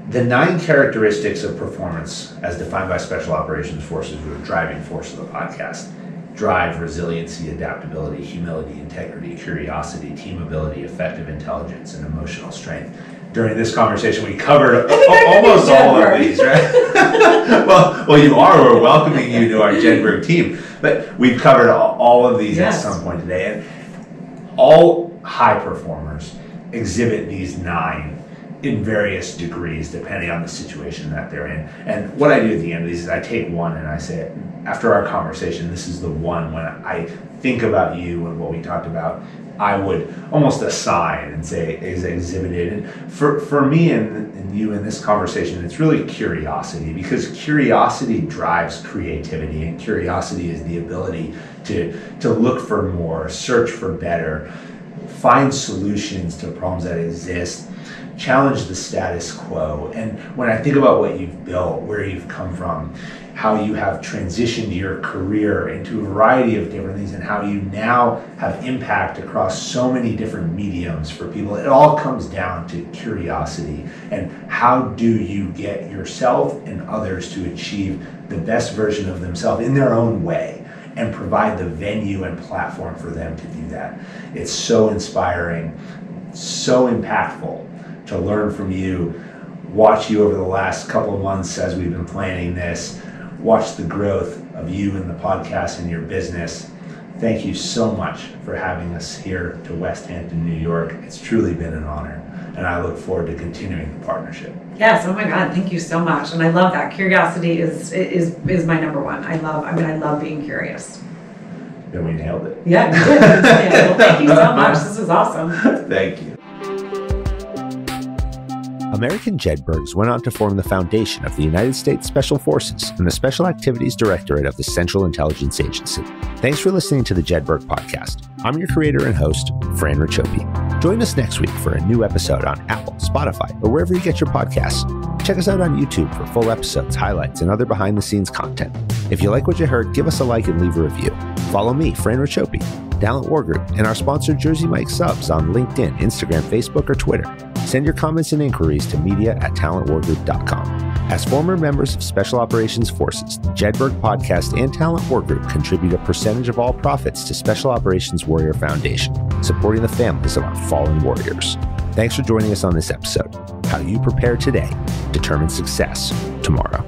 The 9 characteristics of performance as defined by Special Operations Forces were the driving force of the podcast. Drive, resiliency, adaptability, humility, integrity, curiosity, team ability, effective intelligence, and emotional strength. During this conversation, we covered almost all of these, right? well, you are. We're welcoming you to our Jedburgh team. But we've covered all of these at some point today. And high performers exhibit these 9 in various degrees depending on the situation that they're in. And what I do at the end of these is I take one and I say, after our conversation, this is the one when I think about you and what we talked about, I would almost assign and say is exhibited. And for me and you in this conversation, it's really curiosity, because curiosity drives creativity, and curiosity is the ability to look for more, search for better, find solutions to problems that exist, challenge the status quo. And when I think about what you've built, where you've come from, how you have transitioned your career into a variety of different things, and how you now have impact across so many different mediums for people, it all comes down to curiosity. And how do you get yourself and others to achieve the best version of themselves in their own way, and provide the venue and platform for them to do that. It's so inspiring, so impactful to learn from you, watch you over the last couple of months as we've been planning this, watch the growth of you and the podcast and your business. Thank you so much for having us here to Westhampton, New York. It's truly been an honor, and I look forward to continuing the partnership. Yes, oh my God, thank you so much. And I love that. Curiosity is my number one. I love being curious. Then we nailed it. Yeah, you did. Yeah, well, thank you so much. This was awesome. Thank you. American Jedburghs went on to form the foundation of the United States Special Forces and the Special Activities Directorate of the Central Intelligence Agency. Thanks for listening to the Jedburgh Podcast. I'm your creator and host, Fran Racioppi. Join us next week for a new episode on Apple, Spotify, or wherever you get your podcasts. Check us out on YouTube for full episodes, highlights, and other behind-the-scenes content. If you like what you heard, give us a like and leave a review. Follow me, Fran Racioppi, Talent War Group, and our sponsor Jersey Mike Subs on LinkedIn, Instagram, Facebook, or Twitter. Send your comments and inquiries to media@talentwargroup.com. As former members of Special Operations Forces, the Jedburgh Podcast and Talent War Group contribute a percentage of all profits to Special Operations Warrior Foundation, supporting the families of our fallen warriors. Thanks for joining us on this episode. How you prepare today determines success tomorrow.